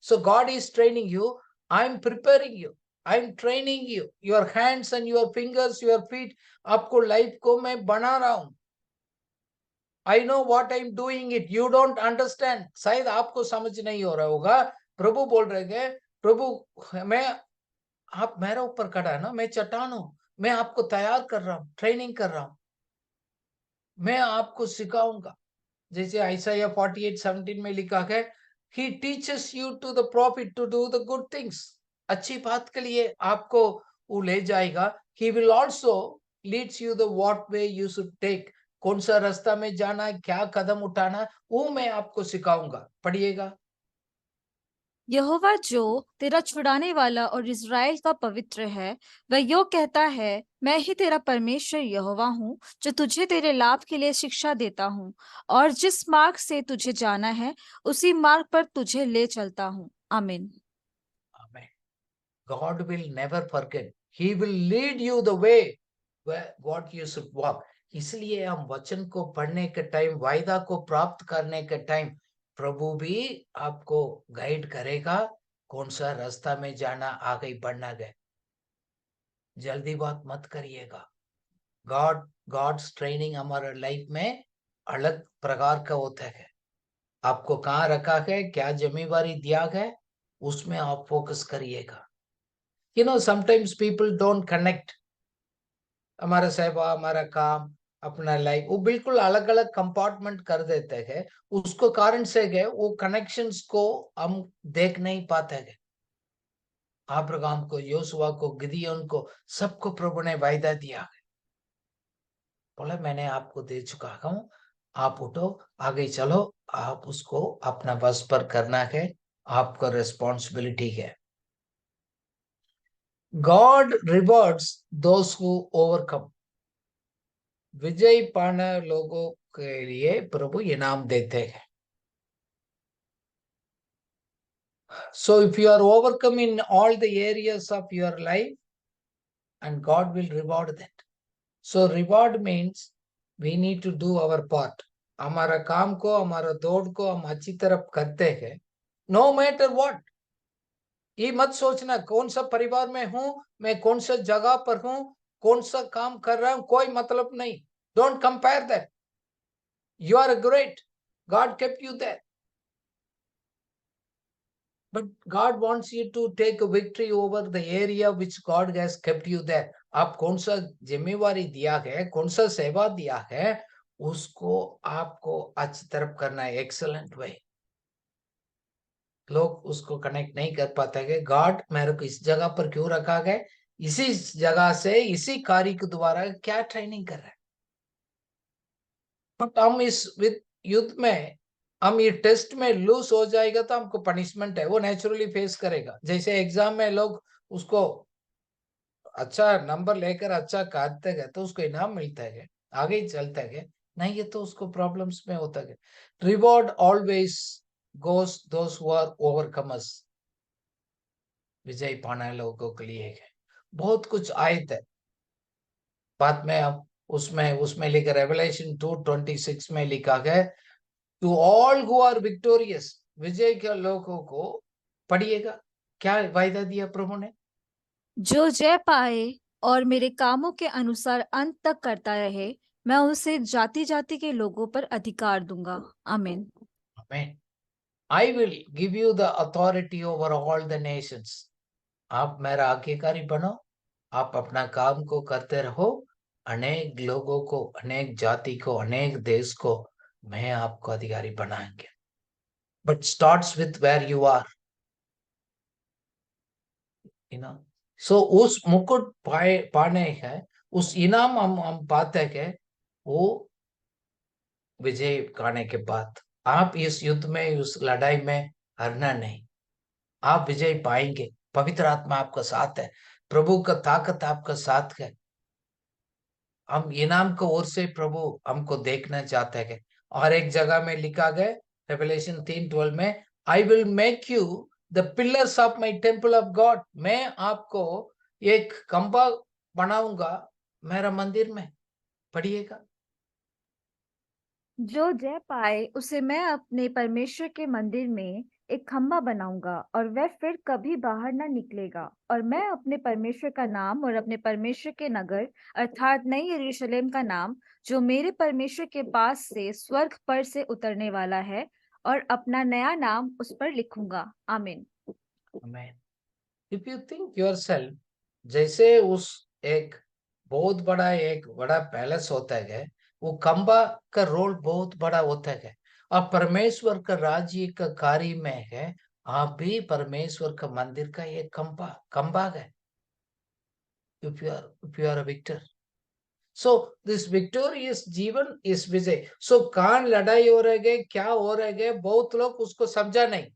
Speaker 2: So God is training you. I'm preparing you. I'm training you. Your hands and your fingers, your feet. आपको लाइफ को मैं बना रहा हूं। I know what I'm doing it. You don't understand. शायद आपको समझ नहीं हो रहा होगा। प्रभु बोल रहे हैं, प्रभु मैं, आप मेरे ऊपर खड़ा है ना, मैं चट्टान हूं, मैं आपको तैयार कर रहा हूं, ट्रेनिंग कर रहा हूं, मैं आपको सिखाऊंगा। जैसे आइसाया 48:17 में लिखा है, he teaches you to the profit to do the good things. अच्छी बात के लिए आपको वो ले जाएगा। he will also leads you the what way you should take. कौन सा रास्ता में जाना है, क्या कदम उठाना है, वो मैं आपको सिखाऊंगा। पढ़िएगा।
Speaker 1: यहोवा जो तेरा छुड़ाने वाला और इज़राइल का पवित्र है, वह यो कहता है, मैं ही तेरा परमेश्वर यहोवा हूँ, जो तुझे तेरे लाभ के लिए शिक्षा देता हूँ, और जिस मार्ग से तुझे जाना है उसी मार्ग पर तुझे ले चलता हूँ। आमीन।
Speaker 2: Amen. God will never forget. He will lead you the way where what you should walk. इसलिए हम वचन को पढ़ने के टाइम, वायदा को प्राप्त करने के टाइम, प्रभु भी आपको गाइड करेगा, कौन सा रास्ता में जाना, आगे बढ़ना है। जल्दी बात मत करिएगा। गॉड्स ट्रेनिंग हमारे लाइफ में अलग प्रकार का होता है। आपको कहाँ रखा है, क्या जिम्मेवारी दिया है, उसमें आप फोकस करिएगा। Sometimes people don't connect. हमारा सेवा, हमारा काम, अपना लाइफ, वो बिल्कुल अलग अलग कंपार्टमेंट कर देते हैं। उसको कारण से गए वो कनेक्शंस को हम देख नहीं पाते हैं। अब्राहम को, योशुआ को, गिदियोन को, सबको प्रभु ने वायदा दिया है। बोला मैंने आपको दे चुका हूं, आप उठो, आगे चलो, आप उसको अपना बस पर करना है, आपका रिस्पॉन्सिबिलिटी है। God rewards those who overcome. विजय पाने लोगों के लिए प्रभु इनाम देते हैं। So if you are overcome in all the areas of your life, and God will reward that. So reward means we need to do our part. हमारा काम को, हमारा दौड़ को हम अच्छी तरह करते हैं, नो मैटर व्हाट। ये मत सोचना कौन सा परिवार में हूं मैं, कौन सा जगह पर हूं, कौन सा काम कर रहा हूं, कोई मतलब नहीं। Don't compare that. You are great, God kept you there, but God wants you to take a victory over the area which God has kept you there. आप कौन सा जिम्मेवारी दिया है, कौन सा सेवा दिया है, उसको आपको अच्छी तरफ करना है, एक्सेलेंट वे। लोग उसको कनेक्ट नहीं कर पाते हैं। गॉड मेरे को इस जगह पर क्यों रखा गया, इसी जगह से, इसी कार्य के द्वारा क्या ट्रेनिंग कर रहे हैं। बट हम इस युद्ध में, हम ये टेस्ट में लूज हो जाएगा तो हमको पनिशमेंट है, वो नेचुरली फेस करेगा। जैसे एग्जाम में लोग उसको अच्छा नंबर लेकर अच्छा काटते गए तो उसको इनाम मिलता है, आगे ही चलता है, नहीं ये तो उसको प्रॉब्लम्स में होता है। Reward always goes those who are overcomers. विजय पाने लोगों के लिए है। बहुत कुछ आयत है बाद में, अब उसमें उसमें लिखा, रेवलेशन 2:26 में लिखा है, to all who are victorious. विजय के लोगों को पढ़िएगा, क्या वायदा दिया प्रभु ने।
Speaker 1: जो जय पाए और मेरे कामों के अनुसार अंत तक करता रहे, मैं उसे जाति जाति के लोगों पर अधिकार दूंगा। आमीन।
Speaker 2: आमीन। I will give you the authority over all the Nations. आप मेरा आज्ञाकारी बनो, आप अपना काम को करते रहो, अनेक लोगों को, अनेक जाति को, अनेक देश को मैं आपको अधिकारी बनाएंगे। But starts with where you are, so उस मुकुट पाने है, उस इनाम हम पाते हैं, वो विजय पाने के बाद। आप इस युद्ध में, उस लड़ाई में हारना नहीं, आप विजय पाएंगे। पवित्र आत्मा आपका साथ है, प्रभु का ताकत आपका साथ है। हम इनाम को ओर से प्रभु हमको देखना चाहते हैं। और एक जगह में लिखा गया, रेवलेशन 3:12 में, I will make you the pillars of my temple of God. मैं आपको एक खंबा बनाऊंगा मेरा मंदिर में। पढ़िएगा।
Speaker 1: जो जय पाए उसे मैं अपने परमेश्वर के मंदिर में एक खम्भा बनाऊंगा और वह फिर कभी बाहर न निकलेगा, और मैं अपने परमेश्वर का नाम और अपने परमेश्वर के नगर अर्थात नई यरूशलेम का नाम, जो मेरे परमेश्वर के पास से स्वर्ग पर से उतरने वाला है, और अपना नया नाम उस पर लिखूंगा। आमीन।
Speaker 2: आमीन। इफ यू थिंक योरसेल्फ, जैसे उस एक एक बड़ा पैलेस होता है, वो खंबा का रोल बहुत बड़ा होता है, और परमेश्वर का राज्य का कार्य में है, आप भी परमेश्वर का मंदिर का एक खंबा खंबा है। if you are a victor, so this victorious जीवन इस विजय। सो कहां लड़ाई हो रहे गए, क्या हो रहे गए, बहुत लोग उसको समझा नहीं।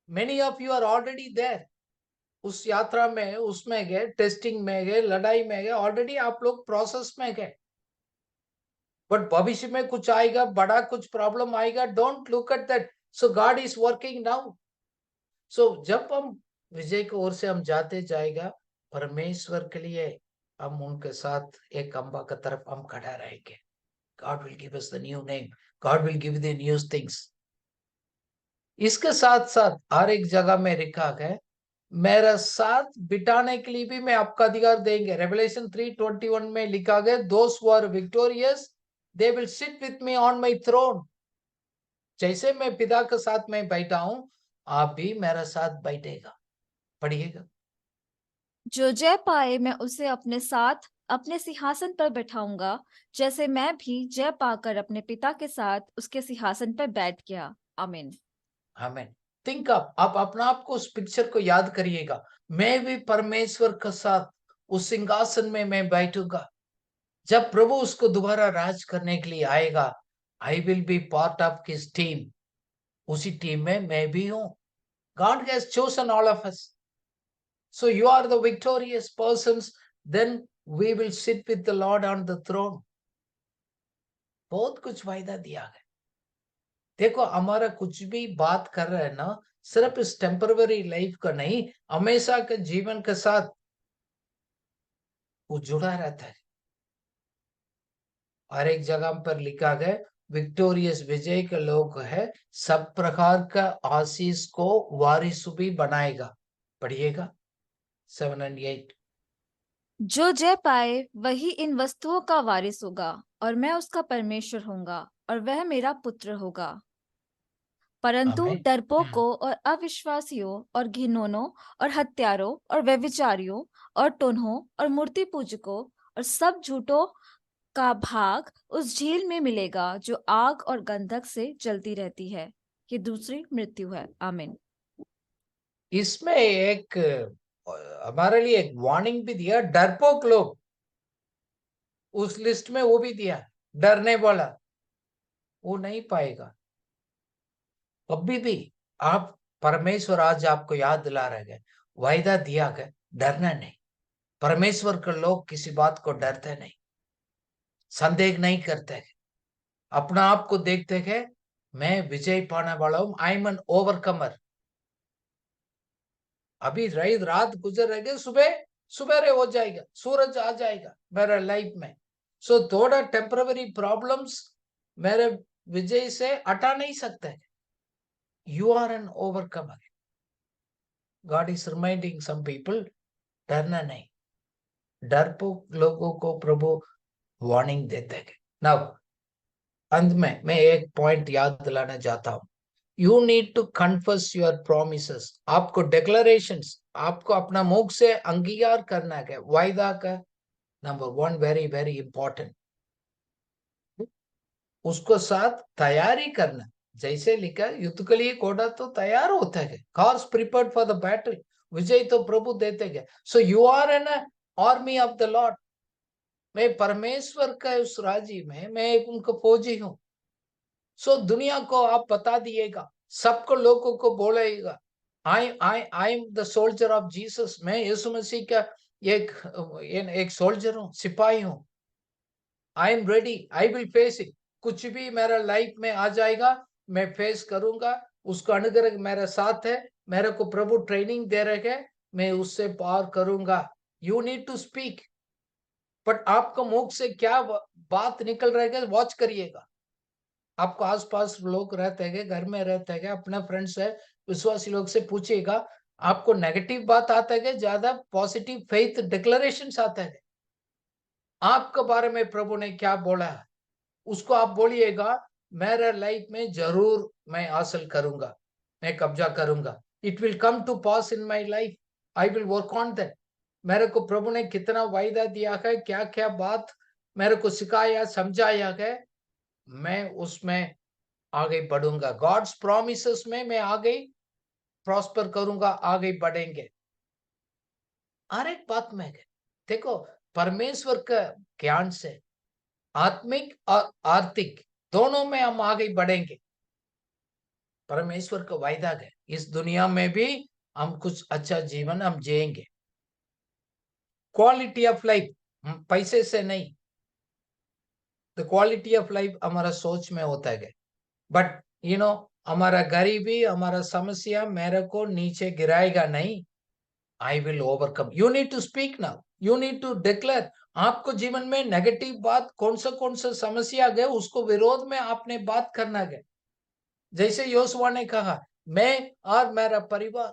Speaker 2: Many of you are already there, उस यात्रा में, उसमें गए, टेस्टिंग में गए, लड़ाई में गए, ऑलरेडी आप लोग प्रोसेस में गए। बट भविष्य में कुछ आएगा, बड़ा कुछ प्रॉब्लम आएगा, don't look at that. So God is working now. So जब हम विजय की ओर से हम जाते जाएगा, परमेश्वर के लिए हम उनके साथ एक खंबा की तरफ हम खड़ा रहेंगे। God will give us the new name, God will give the new things. इसके साथ साथ हर एक जगह में लिखा है, मेरा साथ बिठाने के लिए भी मैं आपका अधिकार देंगे। रेवलेशन 3:21 में लिखा गया, those who are victorious they will sit with me on my throne. जैसे मैं पिता के साथ में बैठा हूं, आप भी मेरे साथ बैठेगा। पढ़िएगा।
Speaker 1: जो जय पाए मैं उसे अपने साथ अपने सिंहासन पर बैठाऊंगा, जैसे मैं भी जय पाकर अपने पिता के साथ उसके सिंहासन पर बैठ गया। आमीन।
Speaker 2: हमें थिंक अप, आप अपना आप को उस पिक्चर को याद करिएगा। मैं भी परमेश्वर के साथ उस सिंहासन में मैं बैठूंगा। जब प्रभु उसको दोबारा राज करने के लिए आएगा, I will be part of his team. उसी टीम में मैं भी हूं। God has chosen all of us, so you are the victorious persons, then we will sit with the Lord on the throne. बहुत कुछ वायदा दिया है। देखो, हमारा कुछ भी बात कर रहे हैं ना, सिर्फ इस टेम्पररी लाइफ का नहीं, हमेशा के जीवन के साथ वो जुड़ा रहता है। हर एक जगह पर लिखा गया, विक्टोरियस विजय के लोग है, सब प्रकार का आशीष को वारिस भी बनाएगा। पढ़िएगा 7 and 8।
Speaker 1: जो जय पाए वही इन वस्तुओं का वारिस होगा, और मैं उसका परमेश्वर होऊंगा और वह मेरा पुत्र होगा। परंतु
Speaker 2: हमें
Speaker 1: डरपोकों और अविश्वासियों और घिनौनों और हत्यारों और व्यभिचारियों और टोन्हों और मूर्ति पूजकों और सब झूठों का भाग उस झील में मिलेगा, जो आग और गंधक से जलती रहती है। ये दूसरी मृत्यु है। आमीन।
Speaker 2: इसमें एक हमारे लिए एक वार्निंग भी दिया, डरपोक लोग उस लिस्ट में वो भी दिया। डरने वाला वो नहीं पाएगा कभी भी। आप परमेश्वर आज आपको याद दिला रहे हैं, वायदा दिया गया, डरना नहीं। परमेश्वर के लोग किसी बात को डरते नहीं, संदेह नहीं करते हैं, अपना आप को देखते हैं, मैं विजय पाने वाला हूं, आई एम एन ओवरकमर। अभी रही रात गुजर रहेगी, सुबह सुबह हो जाएगा, सूरज आ जाएगा मेरा लाइफ में। सो थोड़ा टेम्पररी प्रॉब्लम्स मेरे विजय से हटा नहीं सकते। You are an overcomer. God is reminding some people, डरना नहीं। डरपोक लोगों को प्रभु वार्निंग देते हैं। नाउ अंत में मैं एक पॉइंट याद दिलाना चाहता हूं। You need to confess your promises. आपको डिक्लेरेशंस, आपको अपना मुख से अंगीकार करना है वायदा का। नंबर 1 वेरी वेरी इंपॉर्टेंट, उसको साथ तैयारी करना। जैसे लिखा, युद्ध के लिए घोड़ा तो तैयार होता है, cars prepared for the battle. विजय तो प्रभु देते हैं। So you are an army of the Lord. मैं परमेश्वर का उस राज्य में मैं एक उनका फौजी हूं। सो दुनिया को आप बता दिएगा, सबको लोगों को बोलेगा, I am the soldier of Jesus. मैं यीशु मसीह का एक सोल्जर हूँ, सिपाही हूँ। I am ready, I will face it. कुछ भी मेरा लाइफ में आ जाएगा, मैं फेस करूंगा। उसका अनुग्रह मेरे साथ है, मेरे को प्रभु ट्रेनिंग दे रहे हैं, मैं उससे पार करूंगा। You need to speak. But आपका मुख से क्या बात निकल रही है, वॉच करिएगा। आपको आसपास लोग रहते हैं, घर में रहते हैं, अपना फ्रेंड्स है, विश्वासी लोग से पूछिएगा, आपको नेगेटिव बात आता है, ज्यादा पॉजिटिव फेथ डिक्लेरेशंस आता है? आपके बारे में प्रभु ने क्या बोला है, उसको आप बोलिएगा, मेरा लाइफ में जरूर मैं हासिल करूंगा, मैं कब्जा करूंगा। It will come to pass in my life, I will work on that. मेरे को प्रभु ने कितना वायदा दिया है, क्या क्या बात मेरे को सिखाया समझाया है, मैं उसमें आगे बढ़ूंगा। गॉड्स प्रॉमिसेस में मैं आगे प्रॉस्पर करूंगा, आगे बढ़ेंगे। हर एक बात में देखो, परमेश्वर का ज्ञान से आत्मिक और आर्थिक दोनों में हम आगे बढ़ेंगे। परमेश्वर का वायदा है, इस दुनिया में भी हम कुछ अच्छा जीवन हम जिएंगे। क्वालिटी ऑफ लाइफ पैसे से नहीं, द क्वालिटी ऑफ लाइफ हमारा सोच में होता है। बट हमारा गरीबी, हमारा समस्या मेरे को नीचे गिराएगा नहीं। I will overcome. You need to speak now, you need to declare. आपको जीवन में नेगेटिव बात कौन सा समस्या गए, उसको विरोध में आपने बात करना गए। जैसे योशुआ ने कहा, मैं और मेरा परिवार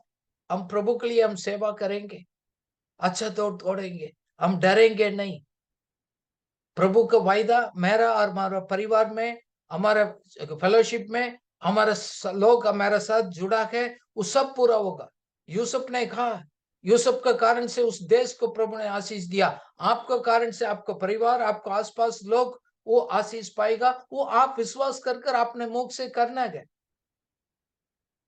Speaker 2: हम प्रभु के लिए हम सेवा करेंगे, अच्छा तो तोड़ेंगे, हम डरेंगे नहीं। प्रभु का वायदा मेरा और हमारा परिवार में, हमारा फेलोशिप में लोग हमारे साथ जुड़ा है, वो सब पूरा होगा। यूसुफ ने कहा, यूसुफ के कारण से उस देश को प्रभु ने आशीष दिया, आपके कारण से आपका परिवार, आपको आसपास लोग वो आशीष पाएगा। वो आप विश्वास कर कर आपने मुख से करना है।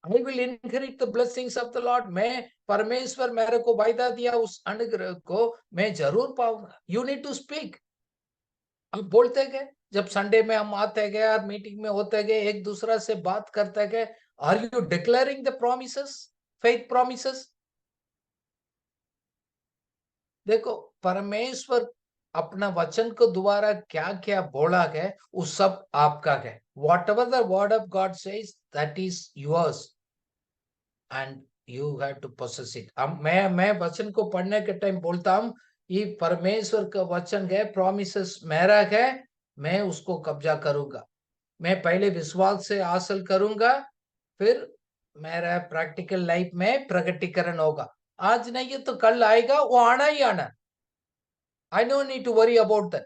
Speaker 2: I will inherit the blessings of the Lord. मैं, परमेश्वर मेरे को वायदा दिया उस अनुग्रह को मैं जरूर पाऊंगा। You need to speak. अब बोलते गए, जब संडे में हम आते गए और मीटिंग में होते गए, एक दूसरा से बात करते गए, are you declaring the promises, faith promises? देखो, परमेश्वर अपना वचन को द्वारा क्या क्या बोला है, वो सब आपका है। Whatever the word of God says, that is yours and you have to possess it. अब मैं वचन को पढ़ने के टाइम बोलता हूँ, ये परमेश्वर का वचन है, प्रॉमिसेस मेरा है, मैं उसको कब्जा करूंगा। मैं पहले विश्वास से हासिल करूंगा, फिर मेरा प्रैक्टिकल लाइफ में प्रकटीकरण होगा। आज नहीं है तो कल आएगा, वो आना ही आना। I don't need to worry about that.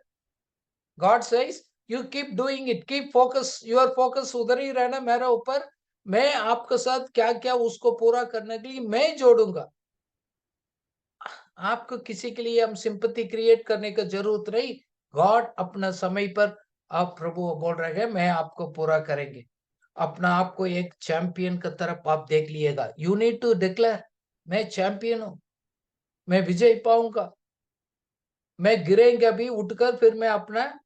Speaker 2: God says, you keep doing it, keep focus, your focus उधर ही रहना मेरे ऊपर। मैं आपके साथ क्या क्या उसको पूरा करने के लिए मैं जोड़ूंगा। आपको किसी के लिए हम सिंपैथी क्रिएट करने की जरूरत नहीं। गॉड अपना समय पर, आप प्रभु बोल रहे हैं मैं आपको पूरा करेंगे। अपना आपको एक चैंपियन की तरफ आप देख लिएगा। यू नीड टू डिक्लेयर, मैं चैंपियन हूं, मैं विजय पाऊंगा। मैं गिरेंगे अभी, उठकर फिर मैं अपना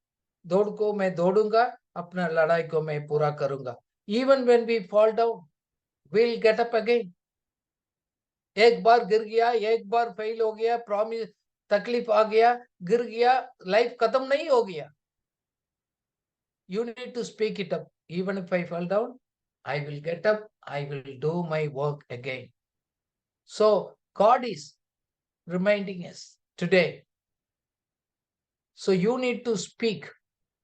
Speaker 2: दौड़ को मैं दौड़ूंगा, अपना लड़ाई को मैं पूरा करूंगा। Even when we fall down, we'll get up again। एक बार गिर गया, एक बार फेल हो गया, प्रॉमिस तकलीफ आ गया, गिर गया, लाइफ खत्म नहीं हो गया। You need to speak it up। Even if I fall down, I will get up, I will do my work again। So God is reminding us today, so you need to speak।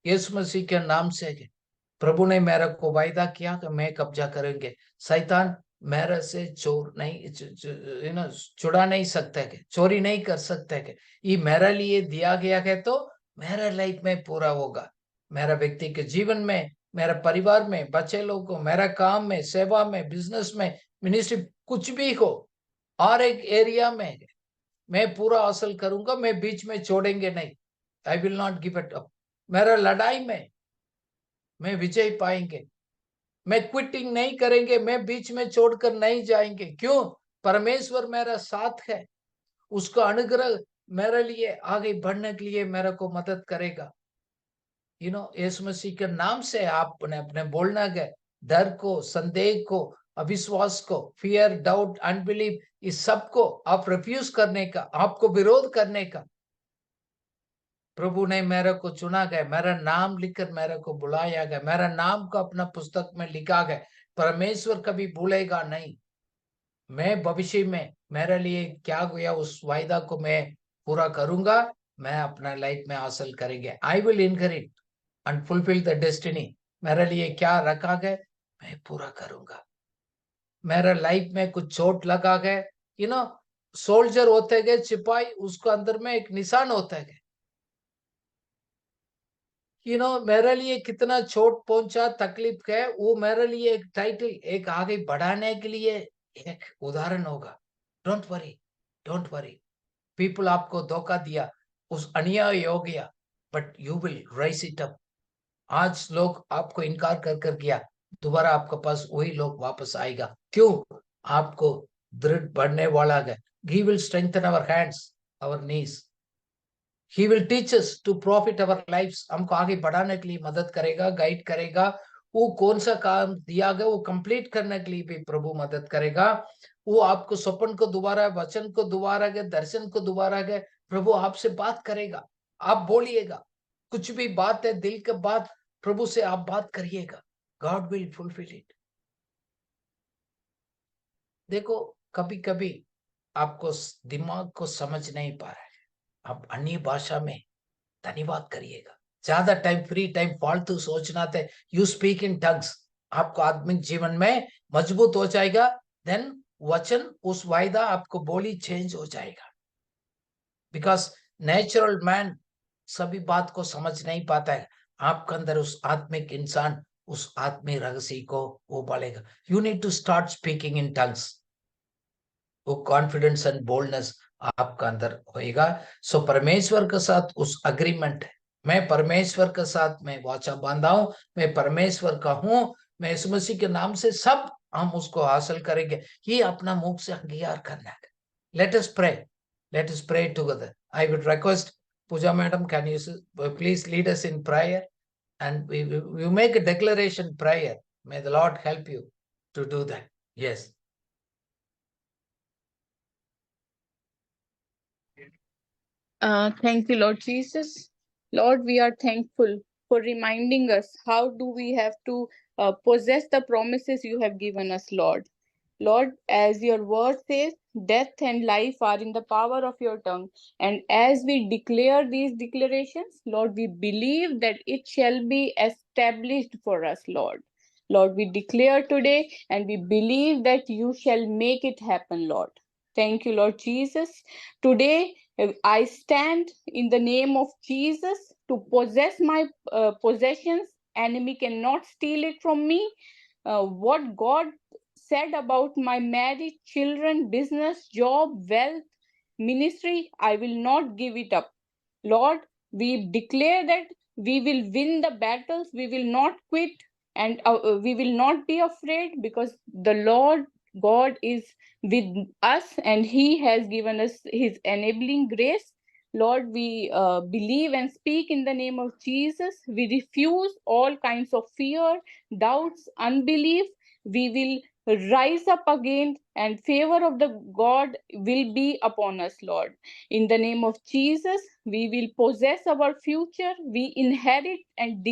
Speaker 2: यीशु मसीह के नाम से प्रभु ने मेरे को वायदा किया कि मैं कब्जा करेंगे। शैतान मेरे से चोर नहीं, चुरा नहीं सकते के, चोरी नहीं कर सकते के। ये मेरे लिए दिया गया है, तो मेरा लाइफ में पूरा होगा। मेरा व्यक्ति के जीवन में, मेरा परिवार में, बच्चे लोगों को, मेरा काम में, सेवा में, बिजनेस में, मिनिस्ट्री, कुछ भी हो, और एक एरिया में मैं पूरा हासिल करूंगा। मैं बीच में छोड़ेंगे नहीं। I will not give it up. मेरा लड़ाई में मैं विजय पाएंगे। मैं क्विटिंग नहीं करेंगे, मैं बीच में छोड़कर नहीं जाएंगे। क्यों? परमेश्वर मेरा साथ है। उसका अनुग्रह मेरे लिए आगे बढ़ने के लिए मेरे को मदद करेगा। यीशु मसीह के नाम से आपने अपने बोलना है, डर को, संदेह को, अविश्वास को, फियर, डाउट, अनबिलीव, इस सब को आप रिफ्यूज करने का, आपको विरोध करने का। प्रभु ने मेरे को चुना गया, मेरा नाम लिखकर मेरे को बुलाया गया, मेरा नाम को अपना पुस्तक में लिखा गया। परमेश्वर कभी भूलेगा नहीं। मैं भविष्य में मेरे लिए क्या गया, उस वायदा को मैं पूरा करूंगा। मैं अपना लाइफ में हासिल करेंगे। I will inherit and fulfil the destiny. मेरे लिए क्या रखा गया, मैं पूरा करूंगा। मेरा लाइफ में कुछ चोट लगा गया, सोल्जर होते गए, सिपाही, उसको अंदर में एक निशान होता है। मेरे लिए कितना चोट पहुंचा, तकलीफ है, वो मेरे लिए एक टाइटल, एक आगे बढ़ाने के लिए एक उदाहरण होगा। Don't worry, don't worry. People आपको धोखा दिया, उस अन्याय हो गया, but you will rise it up. आज लोग आपको इनकार कर कर गया, दोबारा आपके पास वही लोग वापस आएगा। क्यों? आपको दृढ़ बढ़ने वाला है। He will strengthen our hands, our knees. He will teach us to profit our lives। हमको आगे बढ़ाने के लिए मदद करेगा, गाइड करेगा। वो कौन सा काम दिया गया वो कंप्लीट करने के लिए भी प्रभु मदद करेगा। वो आपको स्वप्न को दोबारा, वचन को दोबारा गए, दर्शन को दोबारा गए, प्रभु आपसे बात करेगा। आप बोलिएगा, कुछ भी बात है, दिल की बात, प्रभु से आप बात करिएगा। God will fulfil it. देखो, कभी कभी आपको दिमाग को समझ नहीं पा रहा है, आप अन्य भाषा में धन्यवाद करिएगा। ज्यादा टाइम, फ्री टाइम फालतू सोचना थे, यू स्पीक इन टंग्स। आपको आत्मिक जीवन में मजबूत हो जाएगा। देन वचन, उस वायदा आपको बोली चेंज हो जाएगा। बिकॉज नेचुरल मैन सभी बात को समझ नहीं पाता है। आपके अंदर उस आत्मिक इंसान उस आत्मीय रहस्य को वो बोलेगा। You need to start speaking in tongues. वो कॉन्फिडेंस एंड बोल्डनेस आपका अंदर होएगा। सो परमेश्वर के साथ उस अग्रीमेंट है, मैं परमेश्वर के साथ मैं वाचा बांधा हूं, मैं परमेश्वर का हूं, मैं यीशु मसीह के नाम से सब हम उसको हासिल करेंगे। ये अपना मुख से अंगीकार करना है। Let us pray together. I would request Puja madam, can you please lead us in prayer and we make a declaration prayer. May the Lord help you to do that. Yes.
Speaker 3: Thank you, Lord Jesus. Lord, we are thankful for reminding us how do we have to possess the promises you have given us, Lord. Lord, as your word says, death and life are in the power of your tongue. And as we declare these declarations, Lord, we believe that it shall be established for us, Lord. Lord, we declare today and we believe that you shall make it happen, Lord. Thank you, Lord Jesus. Today, I stand in the name of Jesus to possess my possessions. Enemy cannot steal it from me. What God said about my marriage, children, business, job, wealth, ministry, I will not give it up. Lord, we declare that we will win the battles, we will not quit, and we will not be afraid because the Lord God is with us and He has given us His enabling grace. Lord, we believe and speak in the name of Jesus. We refuse all kinds of fear, doubts, unbelief. We will rise up again, and favor of the God will be upon us, Lord. In the name of Jesus, we will possess our future. We inherit and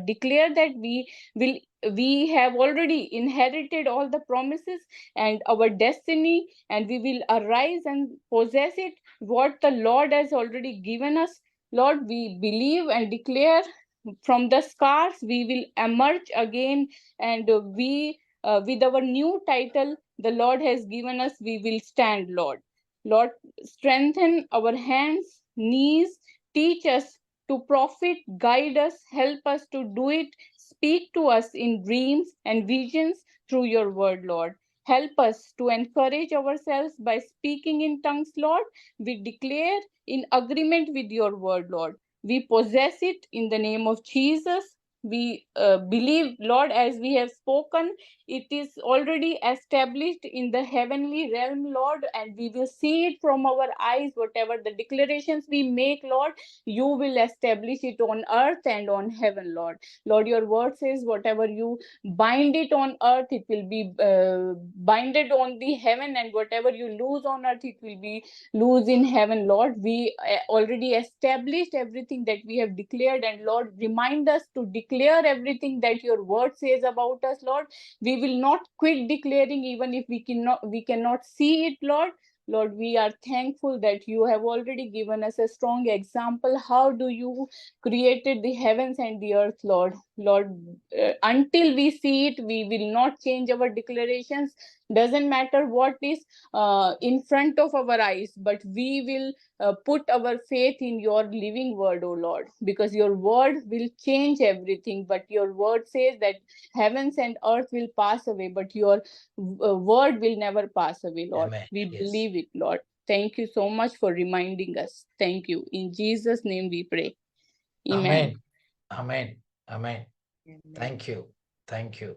Speaker 3: declare that we have already inherited all the promises and our destiny, and we will arise and possess it what the Lord has already given us. Lord, we believe and declare from the scars we will emerge again, and we with our new title the Lord has given us, we will stand, Lord. Lord, strengthen our hands, knees, teach us to profit, guide us, help us to do it, speak to us in dreams and visions through your word, Lord. Help us to encourage ourselves by speaking in tongues, Lord. We declare in agreement with your word, Lord. We possess it in the name of Jesus. We believe, Lord, as we have spoken, it is already established in the heavenly realm, Lord, and we will see it from our eyes. Whatever the declarations we make, Lord, you will establish it on earth and on heaven, Lord. Lord, your word says, whatever you bind it on earth, it will be binded on the heaven, and whatever you lose on earth, it will be loose in heaven, Lord. We already established everything that we have declared, and Lord, remind us to declare everything that your word says about us, Lord. We will not quit declaring even if we cannot see it, Lord. Lord, we are thankful that you have already given us a strong example. How do you created the heavens and the earth, Lord? Lord, until we see it, we will not change our declarations. Doesn't matter what is in front of our eyes, but we will put our faith in your living word, O Lord, because your word will change everything. But your word says that heavens and earth will pass away, but your word will never pass away, Lord.
Speaker 2: Amen.
Speaker 3: We
Speaker 2: Yes.
Speaker 3: believe it, Lord. Thank you so much for reminding us. Thank you. In Jesus' name we pray. Amen.
Speaker 2: Amen. Amen. Amen. Thank you. Thank you.